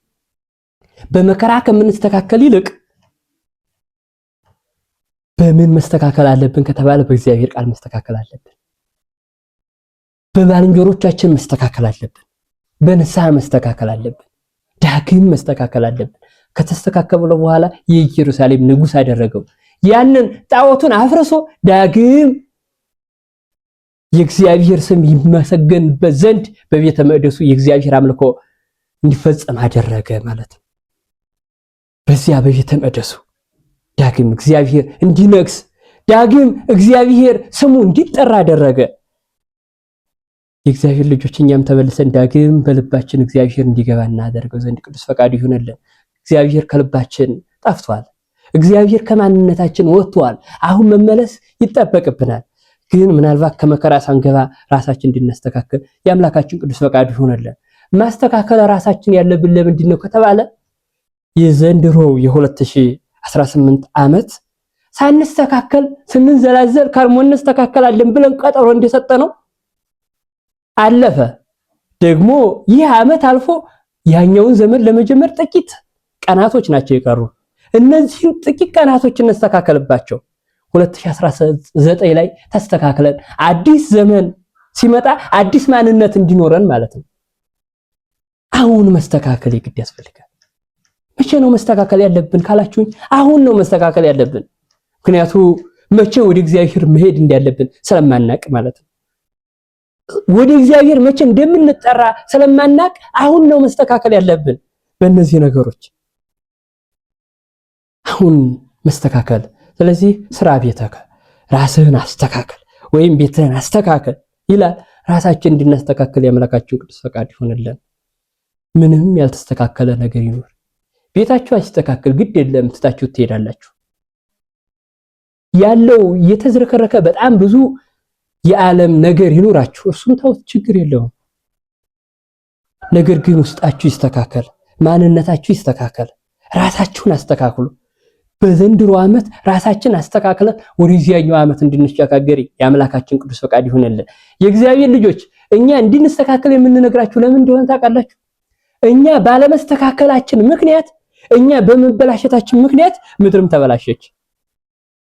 በመከራ ከምንስተካከል ይልቅ በምን መስተካከል አለብን ከተባለ በእግዚአብሔር ቃል መስተካከል አለብን። በባልንጀሮቻችን መስተካከል አለብን። በንስሐ መስተካከል አለብን። ዳግም መስተካከል አለብን። ከተስተካከለ በኋላ የኢየሩሳሌም ንጉስ አደረገው። ያንን ጣዖቱን አፍርሶ ዳግም የእግዚአብሔር ስም ይመሰገንበት ዘንድ በቤተ መቅደሱ የእግዚአብሔር አምልኮ እንዲፈጸም አደረገ ማለት ነው። በዚያ በቤተ መቅደሱ ዳግም እግዚአብሔር እንዲነግስ፣ ዳግም እግዚአብሔር ስሙ እንዲጠራ አደረገ። የእግዚአብሔር ልጆች እኛም ተመልሰን ዳግም በልባችን እግዚአብሔር እንዲገባ እናደርገው ዘንድ ቅዱስ ፈቃዱ ይሁንልን። እግዚአብሔር ከልባችን ጠፍቷል። እግዚአብሔር ከማንነታችን ወጥቷል። አሁን መመለስ ይጠበቅብናል። ግን ምናልባት ከመከራ ሳንገባ ራሳችን እንድናስተካከል የአምላካችን ቅዱስ ፈቃዱ ይሆነልን። ማስተካከል ራሳችን ያለብን ለምንድን ነው ከተባለ የዘንድሮ የ2018 ዓመት ሳንስተካከል ስንንዘላዘል ከርሞ እንስተካከላለን ብለን ቀጠሮ እንደሰጠነው አለፈ። ደግሞ ይህ ዓመት አልፎ ያኛውን ዘመን ለመጀመር ጥቂት ቀናቶች ናቸው የቀሩ። እነዚህን ጥቂት ቀናቶች እንስተካከልባቸው። 2019 ላይ ተስተካክለን አዲስ ዘመን ሲመጣ አዲስ ማንነት እንዲኖረን ማለት ነው። አሁን መስተካከል የግድ ያስፈልጋል። መቼ ነው መስተካከል ያለብን ካላችሁኝ፣ አሁን ነው መስተካከል ያለብን። ምክንያቱ መቼ ወደ እግዚአብሔር መሄድ እንዳለብን ስለማናቅ ማለት ነው። ወደ እግዚአብሔር መቼ እንደምንጠራ ስለማናቅ አሁን ነው መስተካከል ያለብን። በእነዚህ ነገሮች አሁን መስተካከል። ስለዚህ ስራ ቤተከ ራስህን አስተካከል ወይም ቤትህን አስተካከል ይላል። ራሳችን እንድናስተካከል የአምላካችን ቅዱስ ፈቃድ ይሆንልን። ምንም ያልተስተካከለ ነገር ይኖር ቤታችሁ አስተካከል ግድ የለም ትታችሁ ትሄዳላችሁ። ያለው የተዝረከረከ በጣም ብዙ የዓለም ነገር ይኖራችሁ፣ እሱን ተውት፣ ችግር የለውም። ነገር ግን ውስጣችሁ ይስተካከል፣ ማንነታችሁ ይስተካከል። ራሳችሁን አስተካክሉ። በዘንድሮ ዓመት ራሳችን አስተካክለን ወደዚያኛው ዓመት እንድንሸጋገር የአምላካችን ቅዱስ ፈቃድ ይሁንልን። የእግዚአብሔር ልጆች እኛ እንድንስተካከል የምንነግራችሁ ለምን እንደሆነ ታውቃላችሁ? እኛ ባለመስተካከላችን ምክንያት፣ እኛ በመበላሸታችን ምክንያት ምድርም ተበላሸች።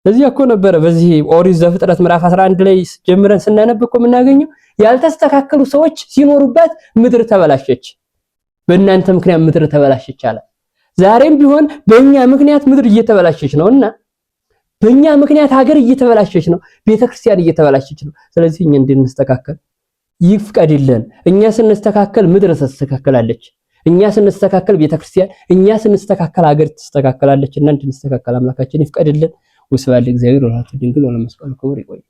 ለዚህ እኮ ነበረ በዚህ ኦሪት ዘፍጥረት ምዕራፍ 11 ላይ ጀምረን ስናነብ እኮ የምናገኘው ያልተስተካከሉ ሰዎች ሲኖሩባት ምድር ተበላሸች። በእናንተ ምክንያት ምድር ተበላሸች አለ። ዛሬም ቢሆን በእኛ ምክንያት ምድር እየተበላሸች ነውና፣ በእኛ ምክንያት ሀገር እየተበላሸች ነው፣ ቤተክርስቲያን እየተበላሸች ነው። ስለዚህ እኛ እንድንስተካከል ይፍቀድልን። እኛ ስንስተካከል ምድር ትስተካከላለች። እኛ ስንስተካከል ቤተክርስቲያን፣ እኛ ስንስተካከል ሀገር ትስተካከላለችና እንድንስተካከል አምላካችን ይፍቀድልን። ወስብሐት ለእግዚአብሔር ወለወላዲቱ ድንግል ወለመስቀሉ ክቡር። ይቆይ።